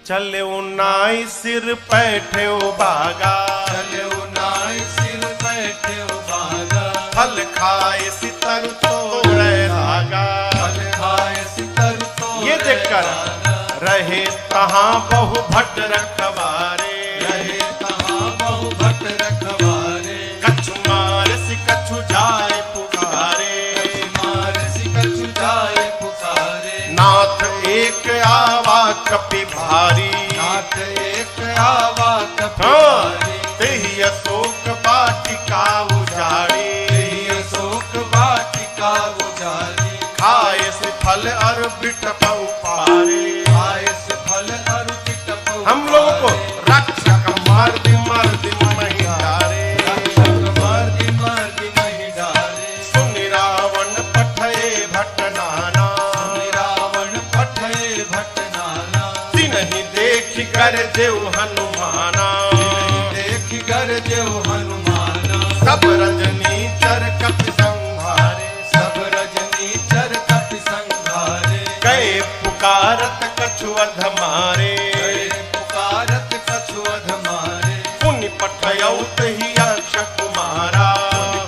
चले उन्नाई सिर बैठे बागा, चले उन्नाई सिर बैठे बागा, फल खाए सितर तोड़े लागा, फल खाए सितर तोड़े ये देखकर रहे तहां बहु भट्ट रखवारे, रहे तहां बहु भट्ट रखवारे, कछु मार सि कछु जाए पुकारे, मार सि कछु जाए पुकारे, नाथ एक आवा कपि भारी, नाथ एक आवा कपि भारी, तेहि अशोक वाटिका उजाड़ी, तेहि अशोक वाटिका उजाड़ी, खाए से फल और बिटप उपारे, हम लोगों को रक्षक मार दी नहीं डारे, रक्षक मार दी नहीं डारे, सुनि रावण पठये भट्ट नाना, सुनि रावण पठये भट्ट नाना, तिन्हि देख कर जेउ हनुमाना, देख कर जेउ हनुमाना, सब रजनी चर कपि संहारे, सब रजनी चर कपि संहारे, गए पुकारत कछु अध मारे, पुकारत कछु अध मारे, पुनि पठयौ तहि यक्ष कुमारा,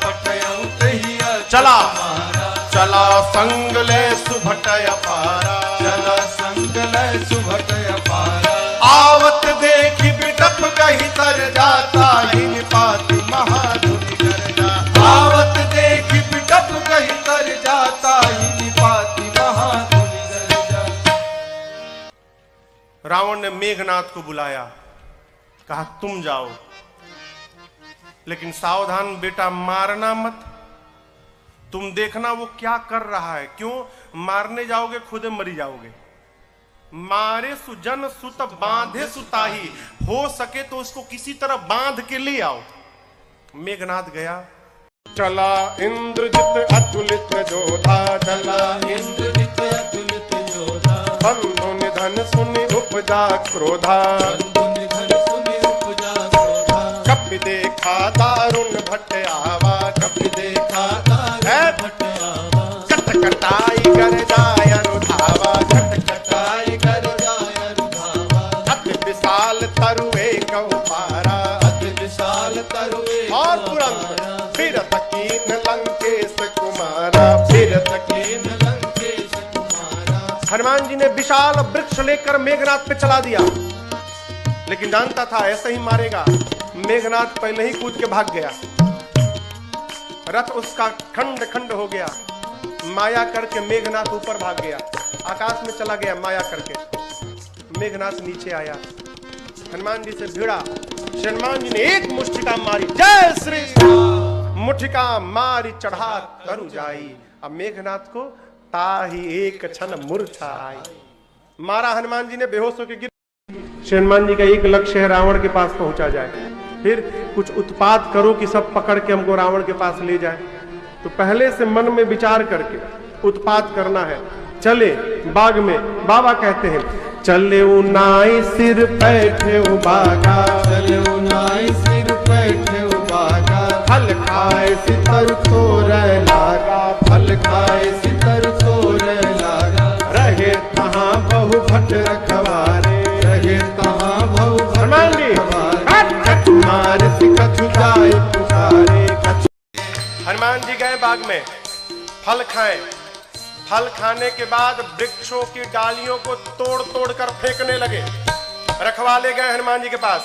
पठयौ तहि यक्ष चला कुमारा, चला संग ले सुभटय पारा, चला संग ले सुभटय पारा, आवत देखि बिटप कहि तर जाता, ही निपाति महाधुनि कर जाता, आवत देखि बिटप कहि तर जाता, ही निपाति महाधुनि कर जाता। रावण ने मेघनाथ को बुलाया, कहा तुम जाओ, लेकिन सावधान बेटा, मारना मत। तुम देखना वो क्या कर रहा है। क्यों मारने जाओगे, खुद मरी जाओगे। मारे सुजन सुत बांधे सुताही, हो सके तो उसको किसी तरह बांध के ले आओ। मेघनाथ गया, चला इंद्रजित अतुलित जोधा, चला इंद्रजित अतुलित जोधा, बंधु निधन सुनि उपजा क्रोधा, बंधु निधन सुनि उपजा क्रोधा, कपि देखा दारुण भट्ट आवा, कपि देखा दारुण भट्ट आवा, कटकटाई कर जाय अनुधावा, कटकटाई कर जाय अनुधावा, अति विशाल तरुए कहु पारा, अति विशाल तरुए और तुरंत फिर तकीन लंकेश कुमारा, फिर तकीन लंकेश कुमारा। हनुमान जी ने विशाल वृक्ष लेकर मेघनाथ पे चला दिया, लेकिन जानता था ऐसे ही मारेगा। मेघनाथ पहले ही कूद के भाग गया, रथ उसका खंड खंड हो गया। माया करके मेघनाथ ऊपर भाग गया, आकाश में चला गया माया करके। मेघनाथ नीचे आया, हनुमान जी से भिड़ा। हनुमान जी ने एक मुष्टिका मारी, जय श्री राम, मुठिका मारी चढ़ा तरु जाई। अब मेघनाथ को ताही एक क्षण मूर्छा आई। मारा हनुमान जी ने, बेहोश होकर गिर। हनुमान जी का एक लक्ष्य है, रावण के पास पहुंचा जाए। फिर कुछ उत्पात करो कि सब पकड़ के हमको रावण के पास ले जाए। तो पहले से मन में विचार करके उत्पात करना है। चले बाग में, बाबा कहते हैं चले नाई सिर बैठे बागा, चले नाई सिर बैठे बागा, फल खाए सितर तोरे लागा, फल खाए सितर तोरे लागा, रहे कहाँ बहु भट रखवारे, रहे कहाँ बहु भट रखवारे, मार कछु जाए पुकारे, हनुमान जी गए बाग में, फल खाए। फल खाने के बाद वृक्षों की डालियों को तोड़ तोड़ कर फेंकने लगे। रखवाले गए हनुमान जी के पास।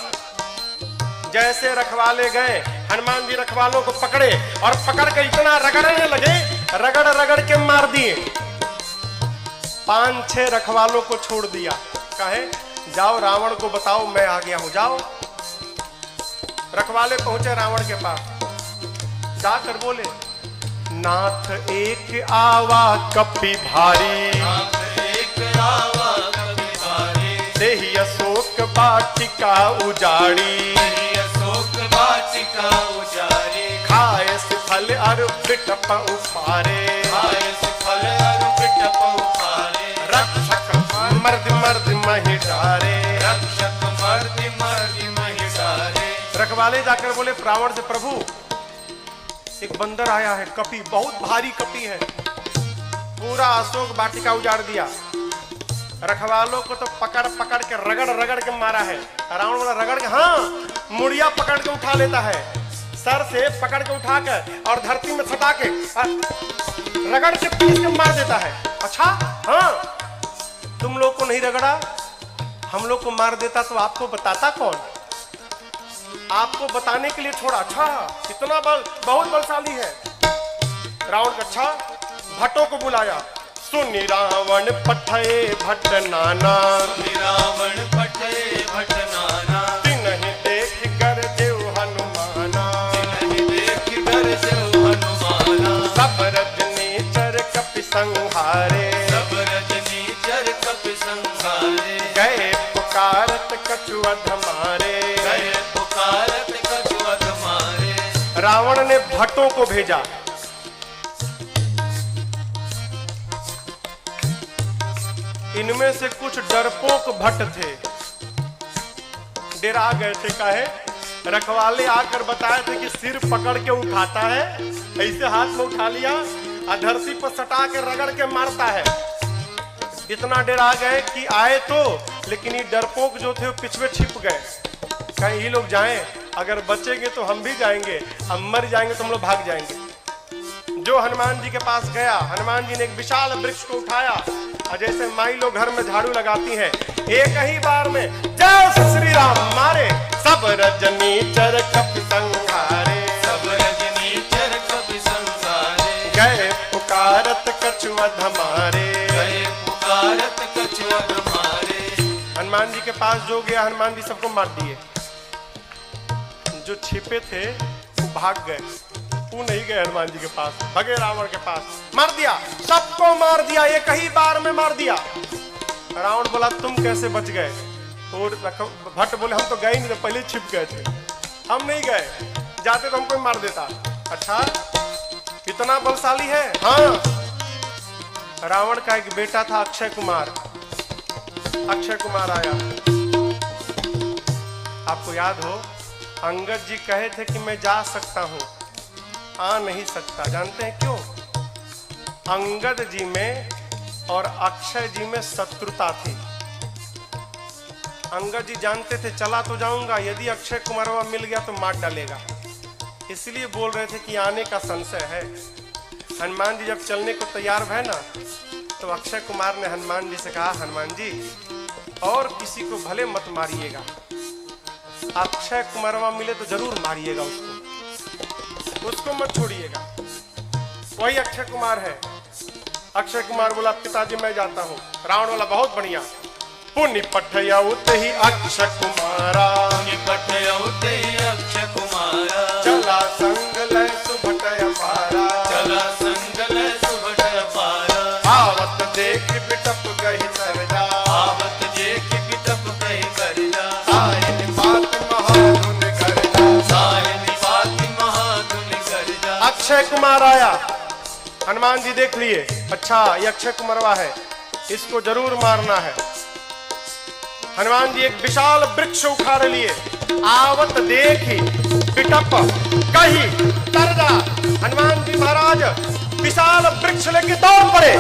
जैसे रखवाले गए, हनुमान जी रखवालों को पकड़े और पकड़ के इतना रगड़ने लगे, रगड़ रगड़ के मार दिए। 5-6 रखवालों को छोड़ दिया, कहे जाओ रावण को बताओ मैं आ गया हूं, जाओ। रखवाले पहुंचे रावण के पास, जाकर बोले नाथ एक आवा कपि भारी, नाथ एक आवा कपि भारी, देहि अशोक वाटिका उजाड़ी, देहि अशोक वाटिका उजाड़ी, खाए फल अर बिटप उफारे, खाए फल अर बिटप उफारे, रक्षक मर्द मर्द महि डारे, रक्षक मर्द मर्द महि डारे। रखवाले जाकर बोले रावण से, प्रभु एक बंदर आया है, कपि, बहुत भारी कपि है, पूरा अशोक वाटिका उजाड़ दिया। रखवालों को तो पकड़ पकड़ के रगड़ रगड़ के मारा है। रावण वाला रगड़ के, हाँ, मुड़िया पकड़ के उठा लेता है, सर से पकड़ के उठा कर और धरती में सटा के रगड़ के पीस के मार देता है। अच्छा, हाँ, तुम लोग को नहीं रगड़ा, हम लोग को मार देता तो आपको बताता कौन? आपको बताने के लिए छोड़ा। अच्छा, इतना बल, बहुत बलशाली है रावण का। अच्छा, भट्टों को बुलाया, सुनि रावण पठे भट्ट नाना, सुनि रावण पठे भट्ट नाना, तिनहि देख कर देव हनुमाना, तिनहि देख कर देव हनुमाना, सब रजनीचर कपि संहारे, सब रजनीचर कपि संहारे, गए पुकारत कछु अध मारे, गए पुकारत कछु अध मारे। रावण ने भट्टों को भेजा। इनमें से कुछ डरपोक भट्ट थे, डरा गए थे। काहे? रखवाले आकर बताए थे कि सिर पकड़ के उठाता है, ऐसे हाथ में उठा लिया और धरती पर सटा के रगड़ के मारता है। इतना डरा गए कि आए तो, लेकिन ये डरपोक जो थे वो पिछवे छिप गए। कहीं ये लोग जाएं, अगर बचेंगे तो हम भी जाएंगे, हम मर जाएंगे तो हम लोग भाग जाएंगे। जो हनुमान जी के पास गया, हनुमान जी ने एक विशाल वृक्ष को उठाया और जैसे माई लोग घर में झाड़ू लगाती हैं, एक ही बार में जय श्री राम मारे, सब रजनीचर कपि संहारे, सब रजनीचर कपि संहारे, गए पुकारत कछु अध मारे, गए पुकारत कछु अध मारे। हनुमान जी के पास जो गया हनुमान जी सबको मार दिए। जो छिपे थे वो भाग गए, वो नहीं गए हनुमान जी के पास, भगे रावण के पास, मार दिया, सबको मार दिया, एक ही बार में मार दिया। रावण बोला तुम कैसे बच गए? और भट्ट बोले हम तो गए नहीं, पहले छिप गए थे, हम नहीं गए, जाते तो हमको ही मार देता। अच्छा इतना बलशाली है? हाँ। रावण का एक बेटा था अक्षय कुमार, अक्षय कुमार आया। आपको याद हो अंगद जी कहे थे कि मैं जा सकता हूं, आ नहीं सकता। जानते हैं क्यों? अंगद जी में और अक्षय जी में शत्रुता थी। अंगद जी जानते थे चला तो जाऊंगा, यदि अक्षय कुमारवा मिल गया तो मार डालेगा, इसलिए बोल रहे थे कि आने का संशय है। हनुमान जी जब चलने को तैयार भय ना, तो अक्षय कुमार ने हनुमान जी से कहा हनुमान जी और किसी को भले मत मारिएगा, अक्षय कुमारवा मिले तो जरूर मारिएगा उसको मत छोड़िएगा। वही अक्षय कुमार है। अक्षय कुमार बोला पिताजी मैं जाता हूँ। रावण वाला बहुत बढ़िया। पुण्य पठयउत ही अक्षय कुमारा, अक्षय कुमारा, चला संग लय सुभटय पारा, चला संग लय सुभटय पारा। आवत देख बिटप गहि सरजा, आवत देख बिटप गहि सरजा। सायन बात महाधुन गर्जा, सायन बात महाधुन गर्जा। अक्षय कुमार आया, हनुमान जी देख लिए, अच्छा ये अक्षय कुमारवा है, इसको जरूर मारना है। हनुमान जी एक विशाल वृक्ष उखाड़ लिए। आवत देखी पिटप कही तरजा। हनुमान जी महाराज विशाल वृक्ष लेके दौड़ पड़े।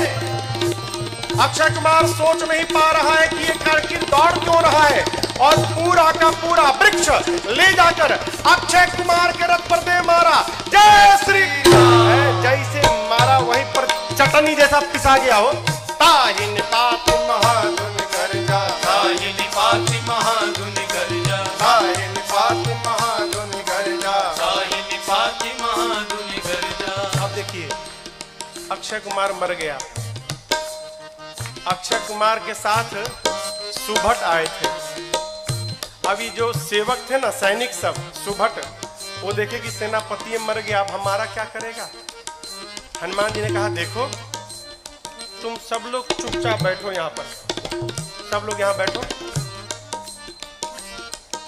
अक्षय कुमार सोच नहीं पा रहा है कि ये कारगिल दौड़ क्यों रहा है, और पूरा का पूरा वृक्ष ले जाकर अक्षय कुमार के रथ पर दे मारा। जय श्री राम। जैसे मारा वहीं पर चटनी जैसा पिसा गया हो। ताहिन पात महाधुन गर्जा, ताहिन पात महाधुन गर्जा, ताहिन पात महाधुन गर्जा, ताहिन पात महाधुन गर्जा। अब देखिए अक्षय कुमार मर गया। अक्षय कुमार के साथ सुभट आए थे। अभी जो सेवक थे ना, सैनिक सब, सुभट, वो देखे कि सेनापति मर गया, अब हमारा क्या करेगा। हनुमान जी ने कहा देखो तुम सब लोग चुपचाप बैठो, यहाँ पर सब लोग यहाँ बैठो।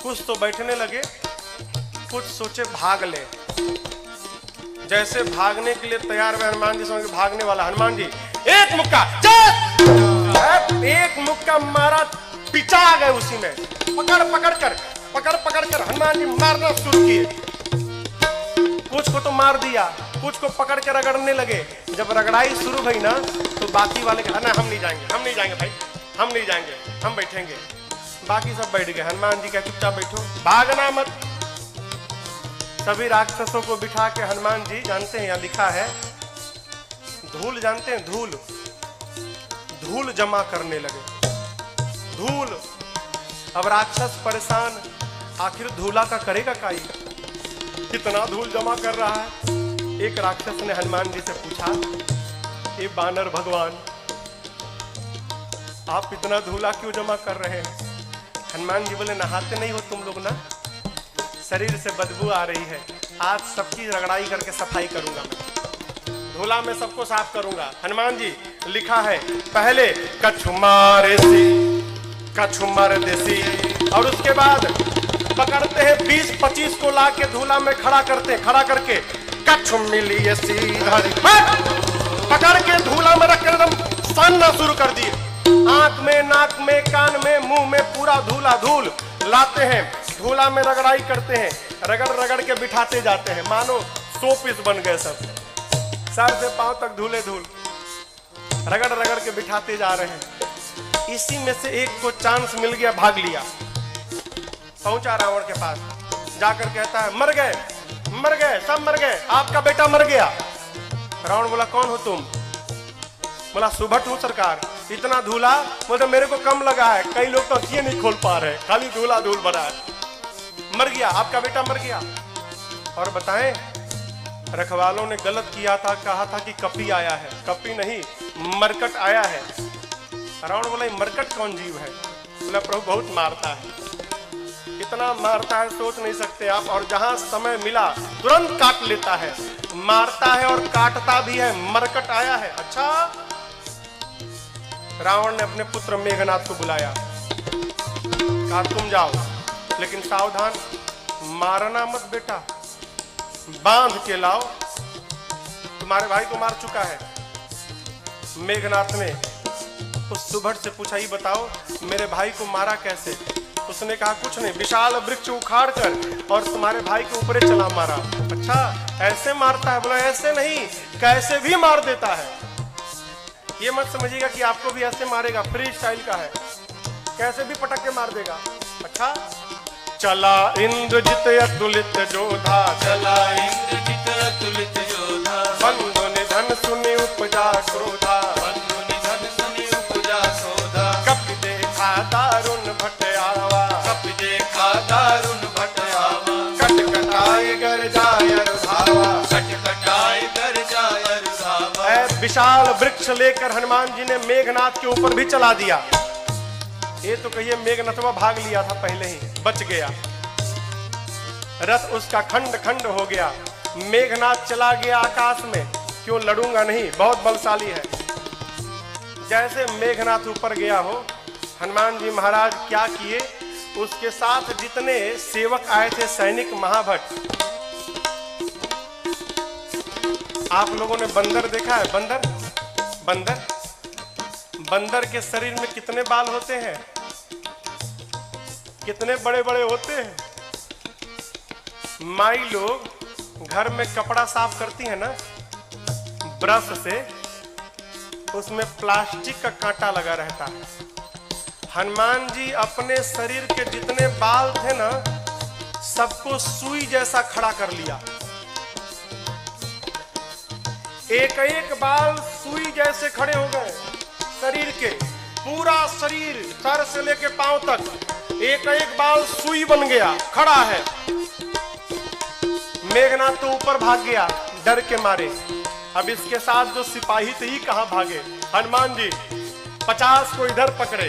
कुछ तो बैठने लगे, कुछ सोचे भाग ले। जैसे भागने के लिए तैयार हुए हनुमान जी, समझ भागने वाला हनुमान जी एक मुक्का, एक मुक्का मारा, पिचा आ गए उसी में। पकड़ पकड़ कर हनुमान जी मारना शुरू किए। कुछ को तो मार दिया, कुछ को पकड़ के रगड़ने लगे। जब रगड़ाई शुरू हुई ना, तो बाकी वाले कहा ना हम नहीं जाएंगे, हम नहीं जाएंगे भाई, हम नहीं जाएंगे, हम बैठेंगे। बाकी सब बैठ गए। हनुमान जी क्या चुपचाप बैठो, भागना मत। सभी राक्षसों को बिठा के हनुमान जी, जानते हैं यहाँ लिखा है धूल, जानते हैं धूल, धूल जमा करने लगे। धूल, अब राक्षस परेशान, आखिर धूला का करेगा काई, कितना धूल जमा कर रहा है। एक राक्षस ने हनुमान जी से पूछा ये बानर भगवान आप इतना धूला क्यों जमा कर रहे हैं? हनुमान जी बोले नहाते नहीं हो तुम लोग ना, शरीर से बदबू आ रही है, आज सबकी रगड़ाई करके सफाई करूंगा मैं, धूला में सबको साफ करूंगा। हनुमान जी लिखा है पहले कछुमार देसी, और उसके बाद पकड़ते हैं 20-25 को ला के धूला में खड़ा करते हैं, खड़ा करके कछु मिली पकड़ के धूला में रख कर एकदम सानना शुरू कर दिए। आंख में, नाक में, कान में, मुंह में पूरा धूला धूल लाते हैं, धूला में रगड़ाई करते हैं, रगड़ रगड़ के बिठाते जाते हैं, मानो 100 पीस बन गए सब, सर से पांव तक धूले धूल, रगड़ रगड़ के बिठाते जा रहे हैं। इसी में से एक को चांस मिल गया, भाग लिया, पहुंचा रावण के पास, जाकर कहता है मर गए, मर गए, सब मर गए, आपका बेटा मर गया। रावण बोला कौन हो तुम? बोला सुभट हूं सरकार। इतना धूला? बोलते मेरे को कम लगा है, कई लोग तो आंखें नहीं खोल पा रहे, खाली धूला धूल भरा है। मर गया, आपका बेटा मर गया। और बताएं रखवालों ने गलत किया था, कहा था कि कपी आया है, कपी नहीं मरकट आया है। रावण बोला मरकट कौन जीव है? बोला प्रभु बहुत मारता है, इतना मारता है सोच नहीं सकते आप, और जहां समय मिला तुरंत काट लेता है, मारता है और काटता भी है, मरकट आया है। अच्छा, रावण ने अपने पुत्र मेघनाथ को बुलाया, कहा तुम जाओ, लेकिन सावधान, मारना मत बेटा, बांध के लाओ, तुम्हारे भाई को मार चुका है। मेघनाथ ने उस सुभट से पूछा, ही बताओ मेरे भाई को मारा कैसे? उसने कहा कुछ नहीं, विशाल वृक्ष उखाड़ कर और तुम्हारे भाई के ऊपर चला मारा। अच्छा, ऐसे मारता है? बोला ऐसे नहीं, कैसे भी मार देता है। ये मत समझिएगा कि आपको भी ऐसे मारेगा, फ्री स्टाइल का है, कैसे भी पटक के मार देगा। अच्छा, चला इंद्रजित अतुलित जोधा, चला इंद्रजित अतुलित योधा, बंधु निधन सुनि उपजा क्रोधा, बंधु निधन सुनि उपजा क्रोधा, कपि देखा दारुण भट आवा, कपि देखा दारुण भट आवा, कटकटाए गरजाय रुधावा, कटकटाए गरजाय रुधावा। विशाल वृक्ष लेकर हनुमान जी ने मेघनाथ के ऊपर भी चला दिया। ये तो कहिए मेघनाथवा भाग लिया था पहले ही, बच गया, रथ उसका खंड खंड हो गया। मेघनाथ चला गया आकाश में, क्यों लड़ूंगा नहीं, बहुत बलशाली है। जैसे मेघनाथ ऊपर गया हो, हनुमान जी महाराज क्या किए, उसके साथ जितने सेवक आए थे, सैनिक महाभट। आप लोगों ने बंदर देखा है? बंदर बंदर बंदर के शरीर में कितने बाल होते हैं, कितने बड़े बड़े होते हैं। माई लोग घर में कपड़ा साफ करती है ना ब्रश से, उसमें प्लास्टिक का कांटा लगा रहता है। हनुमान जी अपने शरीर के जितने बाल थे ना, सबको सुई जैसा खड़ा कर लिया। एक एक बाल सुई जैसे खड़े हो गए शरीर के, पूरा शरीर सर से लेके पांव तक एक एक बाल सुई बन गया, खड़ा है। मेघनाथ तो ऊपर भाग गया डर के मारे। अब इसके साथ जो सिपाही थे ही कहां भागे। हनुमान जी 50 को इधर पकड़े,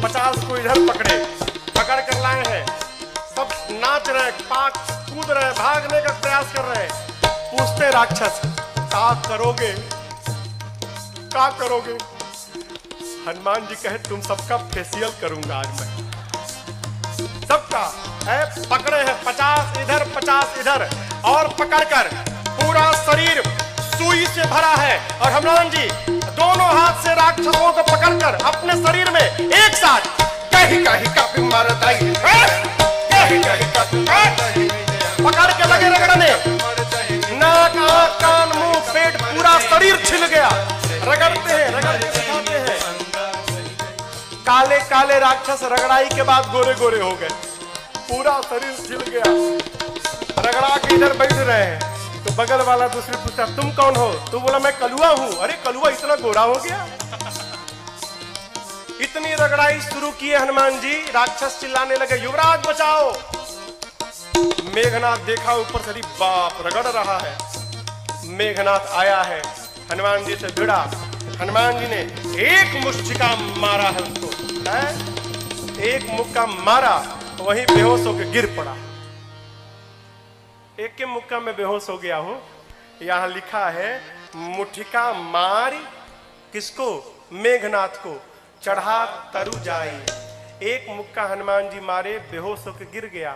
50 को इधर पकड़े, पकड़ कर लाए हैं। सब नाच रहे, पाक कूद रहे, भागने का प्रयास कर रहे हैं। पूछते राक्षस, क्या करोगे, क्या करोगे? हनुमान जी कहे, तुम सबका फेशियल करूंगा आज मैं, सबका है। पकड़े हैं 50 इधर 50 इधर, और पकड़कर पूरा शरीर सुई से भरा है। और हनुमान जी दोनों हाथ से राक्षसों को पकड़कर अपने शरीर में एक साथ कहीं कहीं कपि मरदई, कहीं कहीं कपि मरदई, पकड़ के लगे रगड़ने। नाक आंख कान मुंह पेट पूरा शरीर छिल गया। रगड़ते हैं, रगड़ते दिखाते हैं। काले काले राक्षस रगड़ाई के बाद गोरे गोरे हो गए, पूरा शरीर छिल गया। रगड़ा के इधर बैठ रहे हैं तो बगल वाला दूसरे पूछता, तुम कौन हो? तो बोला मैं कलुआ हूं। अरे कलुआ इतना गोरा हो गया? इतनी रगड़ाई शुरू किए हनुमान जी, राक्षस चिल्लाने लगे, युवराज बचाओ। मेघनाथ देखा ऊपर से, बाप रगड़ रहा है। मेघनाथ आया है, हनुमान जी से भिड़ा। हनुमान जी ने एक मुष्टिका मारा है उसको, एक मुक्का मारा, वहीं बेहोश होकर गिर पड़ा। एक के मुक्का में बेहोश हो गया हो। यहां लिखा है मुठिका मारी किसको? मेघनाथ को, चढ़ा तरु जाई। एक मुक्का हनुमान जी मारे, बेहोश होकर गिर गया।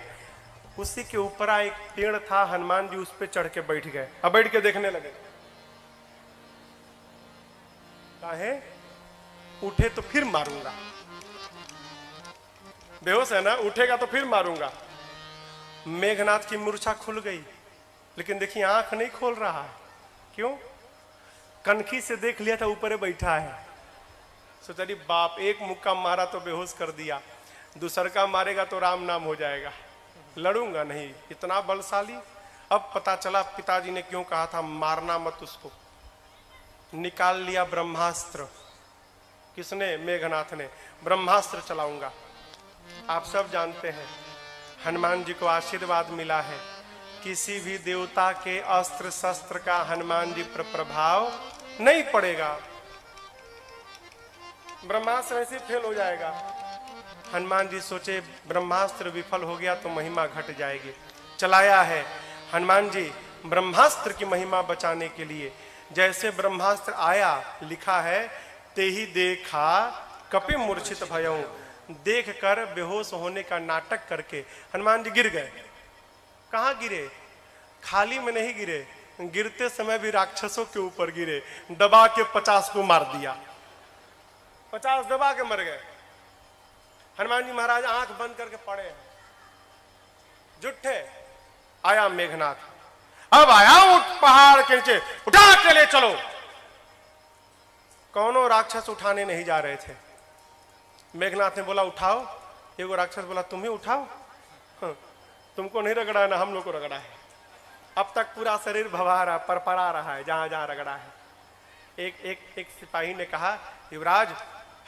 उसी के ऊपर एक पेड़ था, हनुमान जी उस पे चढ़ के बैठ गए। अब बैठ के देखने लगे, काहे? उठे तो फिर मारूंगा, बेहोश है ना, उठेगा तो फिर मारूंगा। मेघनाथ की मूर्छा खुल गई, लेकिन देखिए आंख नहीं खोल रहा है। क्यों? कनखी से देख लिया था ऊपर बैठा है। सोचा बाप, एक मुक्का मारा तो बेहोश कर दिया, दूसर का मारेगा तो राम नाम हो जाएगा, लड़ूंगा नहीं, इतना बलशाली। अब पता चला पिताजी ने क्यों कहा था मारना मत उसको। निकाल लिया ब्रह्मास्त्र। किसने? मेघनाथ ने। ब्रह्मास्त्र चलाऊंगा। आप सब जानते हैं हनुमान जी को आशीर्वाद मिला है, किसी भी देवता के अस्त्र शस्त्र का हनुमान जी पर प्रभाव नहीं पड़ेगा। ब्रह्मास्त्र ऐसे फेल हो जाएगा। हनुमान जी सोचे ब्रह्मास्त्र विफल हो गया तो महिमा घट जाएगी। चलाया है हनुमान जी ब्रह्मास्त्र की महिमा बचाने के लिए। जैसे ब्रह्मास्त्र आया, लिखा है ते ही देखा कपि मूर्छित भयऊ, देख कर बेहोश होने का नाटक करके हनुमान जी गिर गए। कहाँ गिरे? खाली में नहीं गिरे, गिरते समय भी राक्षसों के ऊपर गिरे। दबा के 50 को मार दिया, 50 दबा के मर गए। हनुमान जी महाराज आंख बंद करके पड़े हैं, जुट्ठे। आया मेघनाथ, अब आया उठ पहाड़ के नीचे, उठा के ले चलो। कौनों राक्षस उठाने नहीं जा रहे थे। मेघनाथ ने बोला उठाओ। एगो राक्षस बोला तुम ही उठाओ। तुमको नहीं रगड़ा है ना, हम लोग को रगड़ा है। अब तक पूरा शरीर भवा रहा, परपरा रहा है जहां जहां रगड़ा है। एक सिपाही ने कहा युवराज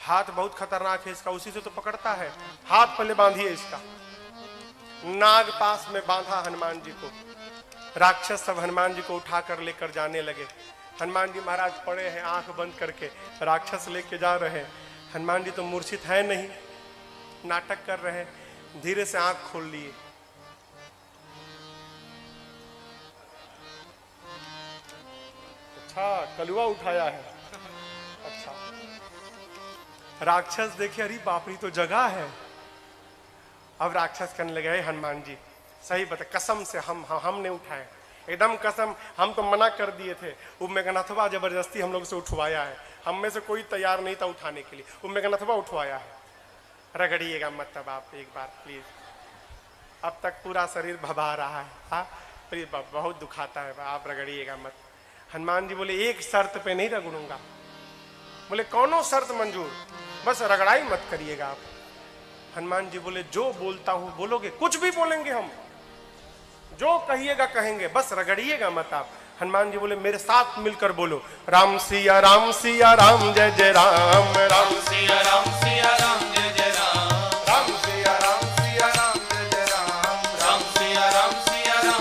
हाथ बहुत खतरनाक है इसका, उसी से तो पकड़ता है, हाथ पहले बांधिए इसका। नाग पास में बांधा हनुमान जी को। राक्षस सब हनुमान जी को उठाकर लेकर जाने लगे। हनुमान जी महाराज पड़े हैं आंख बंद करके, राक्षस लेके जा रहे हैं। हनुमान जी तो मूर्छित है नहीं, नाटक कर रहे हैं। धीरे से आंख खोल लिए। अच्छा कलुआ उठाया है। अच्छा राक्षस देखे, अरे बाप रे तो जगह है। अब राक्षस कहने लगे हनुमान जी सही बता, कसम से हमने उठाए, एकदम कसम, हम तो मना कर दिए थे। वो मेघनाथवा जबरदस्ती हम लोग से उठवाया है, हम में से कोई तैयार नहीं था उठाने के लिए, वो मेघनाथवा उठवाया है। रगड़िएगा मत तब आप एक बार प्लीज। अब तक पूरा शरीर भभा रहा है। हाँ प्लीज बहुत दुखाता है, आप रगड़िएगा मत। हनुमान जी बोले एक शर्त पे नहीं रगड़ूंगा। बोले कौनो शर्त मंजूर, बस रगड़ाई मत करिएगा आप। हनुमान जी बोले जो बोलता हूं बोलोगे? कुछ भी बोलेंगे हम, जो कहिएगा कहेंगे, बस रगड़िएगा मत आप। हनुमान जी बोले मेरे साथ मिलकर बोलो राम सिया राम जय जय राम, राम सिया राम जय जय राम, राम सिया राम जय जय राम, राम सिया राम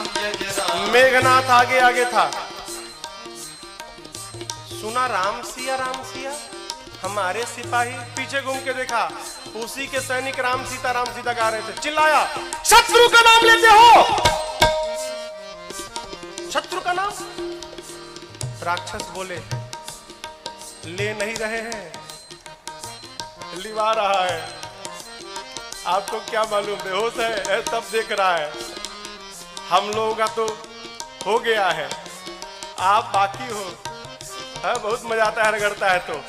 जय जय राम। मेघनाथ आगे आगे था, सुना राम सिया। हमारे सिपाही पीछे घूम के देखा, उसी के सैनिक राम सीता गा रहे थे। चिल्लाया शत्रु का नाम लेते हो, शत्रु का नाम। राक्षस बोले ले नहीं रहे हैं, लिवा रहा है। आपको क्या मालूम, बेहोश है तब देख रहा है। हम लोगों का तो हो गया है, आप बाकी हो। है बहुत मजा आता है रगड़ता है तो।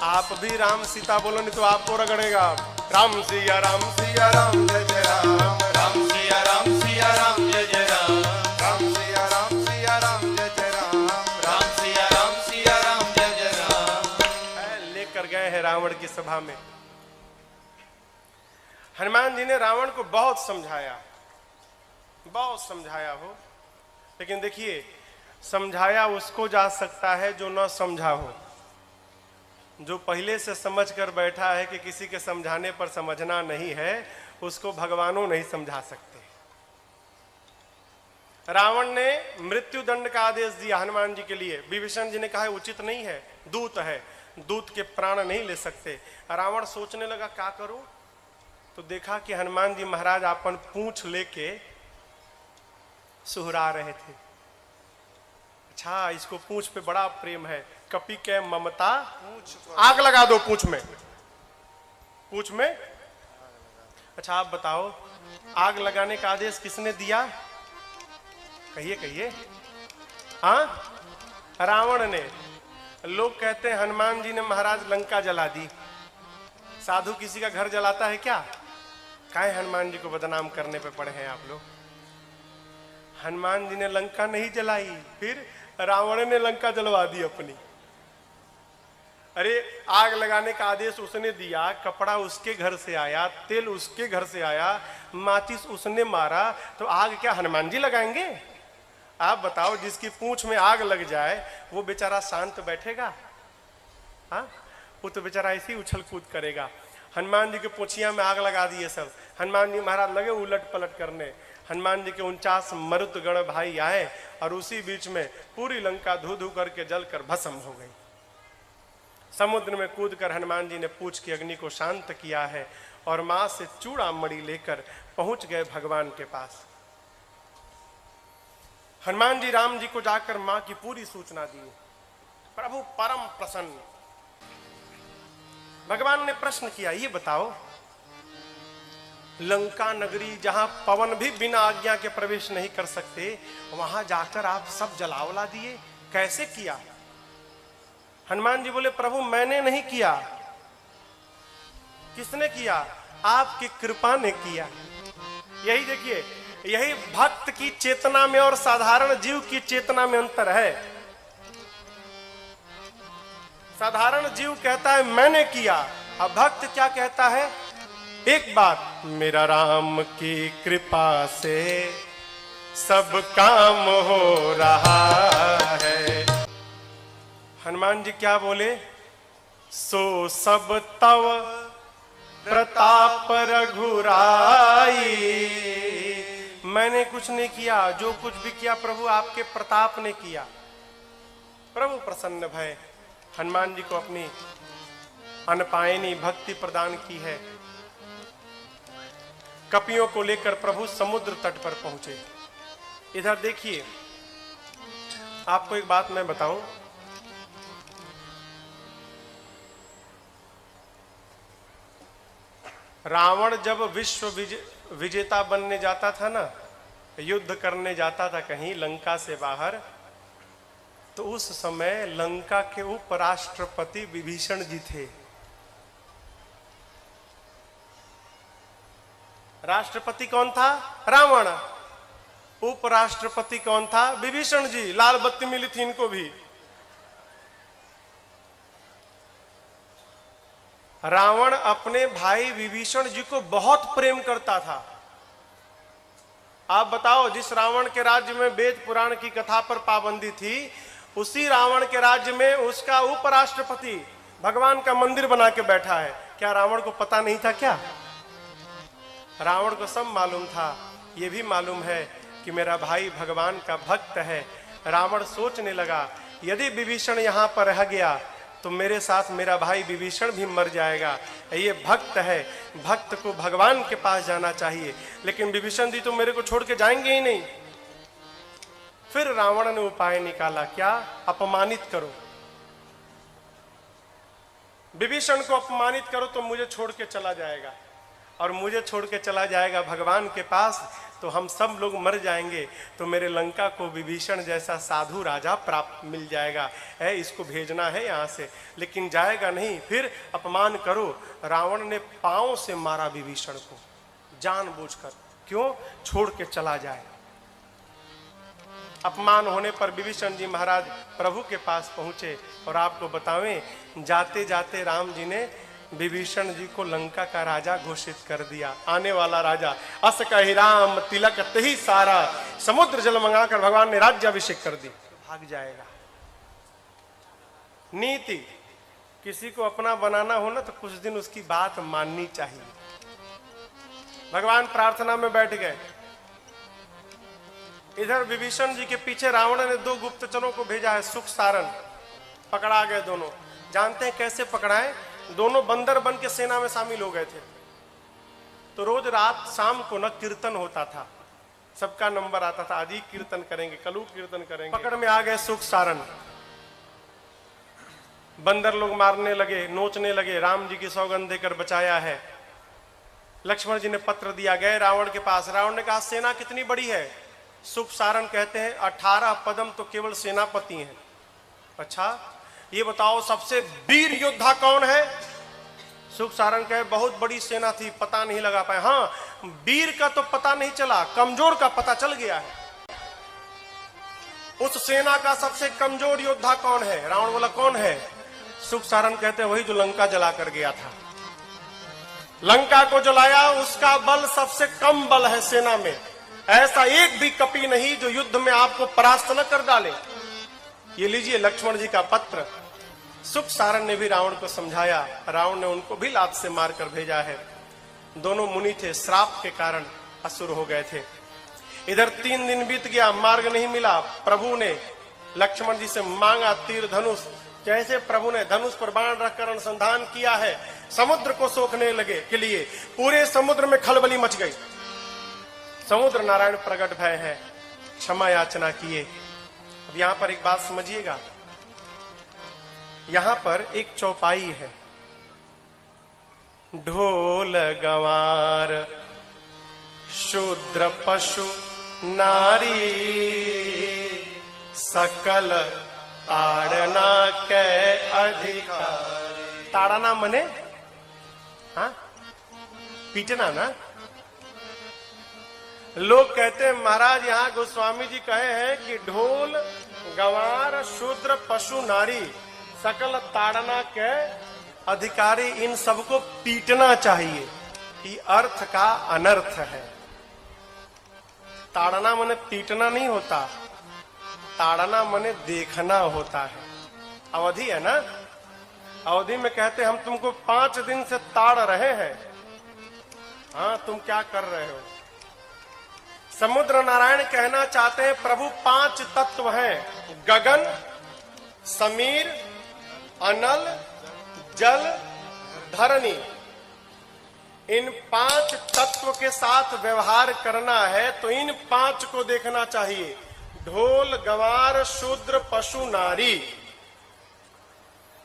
आप भी राम सीता बोलो नहीं तो आपको रगड़ेगा। राम सिया राम जय जय राम, राम सिया राम जय जय राम, राम सिया राम जय जय राम, राम सिया राम जय जय राम। लेकर गए हैं रावण की सभा में। हनुमान जी ने रावण को बहुत समझाया हो, लेकिन देखिए समझाया उसको जा सकता है जो न समझा हो। जो पहले से समझ कर बैठा है कि किसी के समझाने पर समझना नहीं है, उसको भगवानों नहीं समझा सकते। रावण ने मृत्यु दंड का आदेश दिया हनुमान जी के लिए। विभीषण जी ने कहा उचित नहीं है, दूत है, दूत के प्राण नहीं ले सकते। रावण सोचने लगा क्या करूं, तो देखा कि हनुमान जी महाराज अपन पूंछ लेके सुहरा रहे थे। अच्छा इसको पूंछ पे बड़ा प्रेम है, कपि के ममता। आग लगा दो पूंछ में। अच्छा आप बताओ आग लगाने का आदेश किसने दिया? कहिए। हाँ रावण ने। लोग कहते हैं हनुमान जी ने महाराज लंका जला दी। साधु किसी का घर जलाता है क्या? काहे हनुमान जी को बदनाम करने पे पड़े हैं आप लोग। हनुमान जी ने लंका नहीं जलाई, फिर रावण ने लंका जलवा दी अपनी। अरे आग लगाने का आदेश उसने दिया, कपड़ा उसके घर से आया, तेल उसके घर से आया, माचिस उसने मारा, तो आग क्या हनुमान जी लगाएंगे? आप बताओ जिसकी पूंछ में आग लग जाए वो बेचारा शांत बैठेगा? हाँ वो तो बेचारा ऐसे ही उछल कूद करेगा। हनुमान जी के पोछिया में आग लगा दिए सब। हनुमान जी महाराज लगे उलट पलट करने। हनुमान जी के 49 मरुत गण भाई आए और उसी बीच में पूरी लंका धू धू करके जलकर भस्म हो गई। समुद्र में कूदकर हनुमान जी ने पूछ की अग्नि को शांत किया है। और मां से चूड़ामणि लेकर पहुंच गए भगवान के पास। हनुमान जी राम जी को जाकर मां की पूरी सूचना दी। प्रभु परम प्रसन्न। भगवान ने प्रश्न किया, ये बताओ, लंका नगरी जहां पवन भी बिना आज्ञा के प्रवेश नहीं कर सकते, वहां जाकर आप सब जलावला दिए, कैसे किया? हनुमान जी बोले, प्रभु मैंने नहीं किया। किसने किया? आपकी कृपा ने किया। यही देखिए, यही भक्त की चेतना में और साधारण जीव की चेतना में अंतर है। साधारण जीव कहता है मैंने किया, अब भक्त क्या कहता है? एक बात, मेरा राम की कृपा से सब काम हो रहा है। हनुमान जी क्या बोले? सो सब तव प्रताप रघुराई। मैंने कुछ नहीं किया, जो कुछ भी किया प्रभु आपके प्रताप ने किया। प्रभु प्रसन्न भय हनुमान जी को अपनी अनपायनी भक्ति प्रदान की है। कपियों को लेकर प्रभु समुद्र तट पर पहुंचे। इधर देखिए, आपको एक बात मैं बताऊं, रावण जब विश्व विजेता बनने जाता था ना, युद्ध करने जाता था कहीं लंका से बाहर, तो उस समय लंका के उपराष्ट्रपति विभीषण जी थे। राष्ट्रपति कौन था? रावण। उपराष्ट्रपति कौन था? विभीषण जी। लाल बत्ती मिली थी इनको भी। रावण अपने भाई विभीषण जी को बहुत प्रेम करता था। आप बताओ, जिस रावण के राज्य में वेद पुराण की कथा पर पाबंदी थी, उसी रावण के राज्य में उसका उपराष्ट्रपति भगवान का मंदिर बना के बैठा है। क्या रावण को पता नहीं था क्या? रावण को सब मालूम था। यह भी मालूम है कि मेरा भाई भगवान का भक्त है। रावण सोचने लगा, यदि विभीषण यहां पर रह गया तो मेरे साथ मेरा भाई विभीषण भी मर जाएगा। ये भक्त है, भक्त को भगवान के पास जाना चाहिए, लेकिन विभीषण जी तो मेरे को छोड़ के जाएंगे ही नहीं। फिर रावण ने उपाय निकाला, क्या? अपमानित करो, विभीषण को अपमानित करो तो मुझे छोड़ के चला जाएगा, और मुझे छोड़ के चला जाएगा भगवान के पास तो हम सब लोग मर जाएंगे, तो मेरे लंका को विभीषण जैसा साधु राजा प्राप्त मिल जाएगा। है, इसको भेजना है यहाँ से, लेकिन जाएगा नहीं। फिर अपमान करो। रावण ने पांव से मारा विभीषण को जानबूझकर। क्यों? छोड़ के चला जाए। अपमान होने पर विभीषण जी महाराज प्रभु के पास पहुंचे, और आपको बतावें, जाते जाते राम जी ने विभीषण जी को लंका का राजा घोषित कर दिया, आने वाला राजा। अस कहि राम तिलक तही सारा, समुद्र जल मंगाकर भगवान ने राज्याभिषेक कर दी। भाग जाएगा। नीति, किसी को अपना बनाना हो ना तो कुछ दिन उसकी बात माननी चाहिए। भगवान प्रार्थना में बैठ गए। इधर विभीषण जी के पीछे रावण ने 2 गुप्तचरों को भेजा है, सुख सारण। पकड़ा गए दोनों। जानते हैं कैसे पकड़ाए? दोनों बंदर बन के सेना में शामिल हो गए थे। तो रोज रात शाम को न कीर्तन होता था, सबका नंबर आता था, आज ही कीर्तन करेंगे, कल कीर्तन करेंगे। पकड़ में आ गए सुख सारण। बंदर लोग मारने लगे, नोचने लगे। राम जी की सौगंध देकर बचाया है। लक्ष्मण जी ने पत्र दिया, गए रावण के पास। रावण ने कहा, सेना कितनी बड़ी है? सुख सारण कहते हैं 18 पदम तो केवल सेनापति हैं। अच्छा, ये बताओ सबसे वीर योद्धा कौन है? सुख सारण कहे, बहुत बड़ी सेना थी, पता नहीं लगा पाए। हाँ, वीर का तो पता नहीं चला, कमजोर का पता चल गया है। उस सेना का सबसे कमजोर योद्धा कौन है? रावण बोला, कौन है? सुख सारण कहते हैं, वही जो लंका जला कर गया था। लंका को जलाया, उसका बल सबसे कम बल है सेना में। ऐसा एक भी कपि नहीं जो युद्ध में आपको परास्त न कर डाले। ये लीजिए लक्ष्मण जी का पत्र। सुख सारण ने भी रावण को समझाया। रावण ने उनको भी लात से मारकर भेजा है। दोनों मुनि थे, श्राप के कारण असुर हो गए थे। इधर 3 दिन बीत गया, मार्ग नहीं मिला। प्रभु ने लक्ष्मण जी से मांगा तीर धनुष, जैसे प्रभु ने धनुष पर बाण रखकर अनुसंधान किया है, समुद्र को सोखने लगे के लिए पूरे समुद्र में खलबली मच गई। समुद्र नारायण प्रकट भय है, क्षमा याचना किए। अब यहां पर एक बात समझिएगा, यहां पर एक चौपाई है, ढोल गंवार शूद्र पशु नारी सकल ताड़ना के अधिकार। ताड़ना मने हाँ पीटना ना। लोग कहते हैं महाराज यहाँ गोस्वामी जी कहे हैं कि ढोल गंवार शूद्र पशु नारी सकल ताड़ना के अधिकारी, इन सबको पीटना चाहिए। ये अर्थ का अनर्थ है। ताड़ना मने पीटना नहीं होता, ताड़ना मने देखना होता है। अवधि है ना, अवधि में कहते हम तुमको 5 दिन से ताड़ रहे हैं, हाँ तुम क्या कर रहे हो। समुद्र नारायण कहना चाहते हैं प्रभु 5 तत्व हैं, गगन, समीर, अनल, जल, धरणी। इन 5 तत्व के साथ व्यवहार करना है तो इन 5 को देखना चाहिए, ढोल गंवार शूद्र पशु नारी।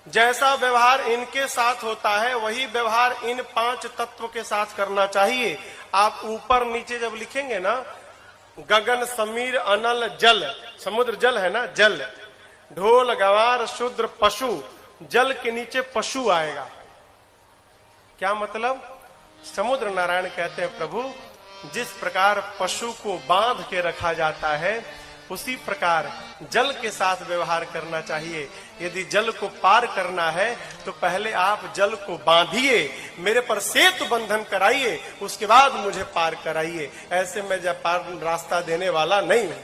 जैसा व्यवहार इनके साथ होता है वही व्यवहार इन 5 तत्व के साथ करना चाहिए। आप ऊपर नीचे जब लिखेंगे ना, गगन समीर अनल जल, समुद्र जल है ना, जल, ढोल गंवार शूद्र पशु, जल के नीचे पशु आएगा। क्या मतलब? समुद्र नारायण कहते हैं प्रभु जिस प्रकार पशु को बांध के रखा जाता है उसी प्रकार जल के साथ व्यवहार करना चाहिए। यदि जल को पार करना है तो पहले आप जल को बांधिए, मेरे पर सेतु बंधन कराइए, उसके बाद मुझे पार कराइए। ऐसे मैं जब पार रास्ता देने वाला नहीं हूं।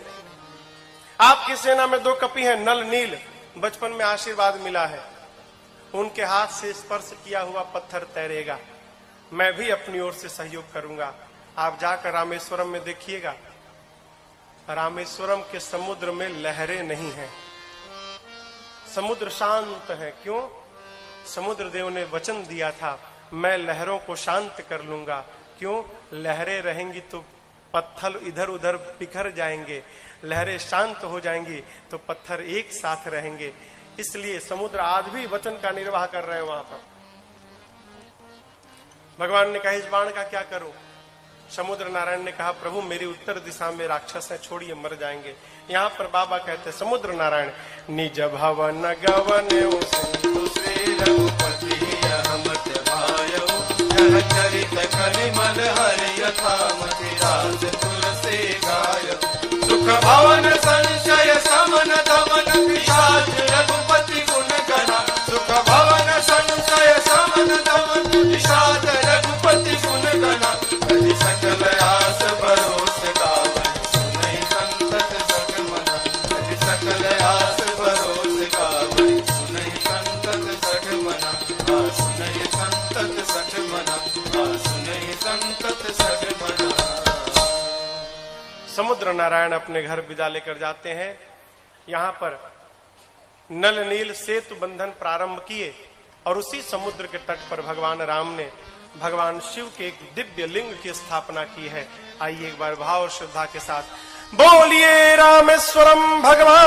आपकी सेना में 2 कपि हैं, नल नील, बचपन में आशीर्वाद मिला है, उनके हाथ से स्पर्श किया हुआ पत्थर तैरेगा। मैं भी अपनी ओर से सहयोग करूंगा। आप जाकर रामेश्वरम में देखिएगा, रामेश्वरम के समुद्र में लहरें नहीं हैं, समुद्र शांत है। क्यों? समुद्र देव ने वचन दिया था मैं लहरों को शांत कर लूंगा। क्यों? लहरें रहेंगी तो पत्थर इधर उधर बिखर जाएंगे, लहरें शांत हो जाएंगी तो पत्थर एक साथ रहेंगे। इसलिए समुद्र आज भी वचन का निर्वाह कर रहे हैं वहां पर। भगवान ने कहा इस बाण का क्या करूं? समुद्र नारायण ने कहा प्रभु मेरी उत्तर दिशा में राक्षस है, छोड़िए मर जाएंगे। यहाँ पर बाबा कहते समुद्र नारायण निज भवन गवन श्री रघुपति अहमत भायो यह चरित कलिमल हरि यथामति राज तुलसी गाय सुख भवन संशय समन दमन पिशाच रघुपति गुण गणा सुख भवन संशय समन दमन पिशाच रघुपति गुण गणा हरि सकल आस भरोस गावै सुनहि संतत सठ मना हरि सकल आस भरोस गावै सुनहि संतत सठ मना सुनहि संतत सठ मना सुनहि संतत सठ मना। समुद्र नारायण अपने घर विदा लेकर जाते हैं। यहाँ पर नल नील सेतु बंधन प्रारंभ किए और उसी समुद्र के तट पर भगवान राम ने भगवान शिव के एक दिव्य लिंग की स्थापना की है। आइए एक बार भाव और श्रद्धा के साथ बोलिए रामेश्वरम भगवान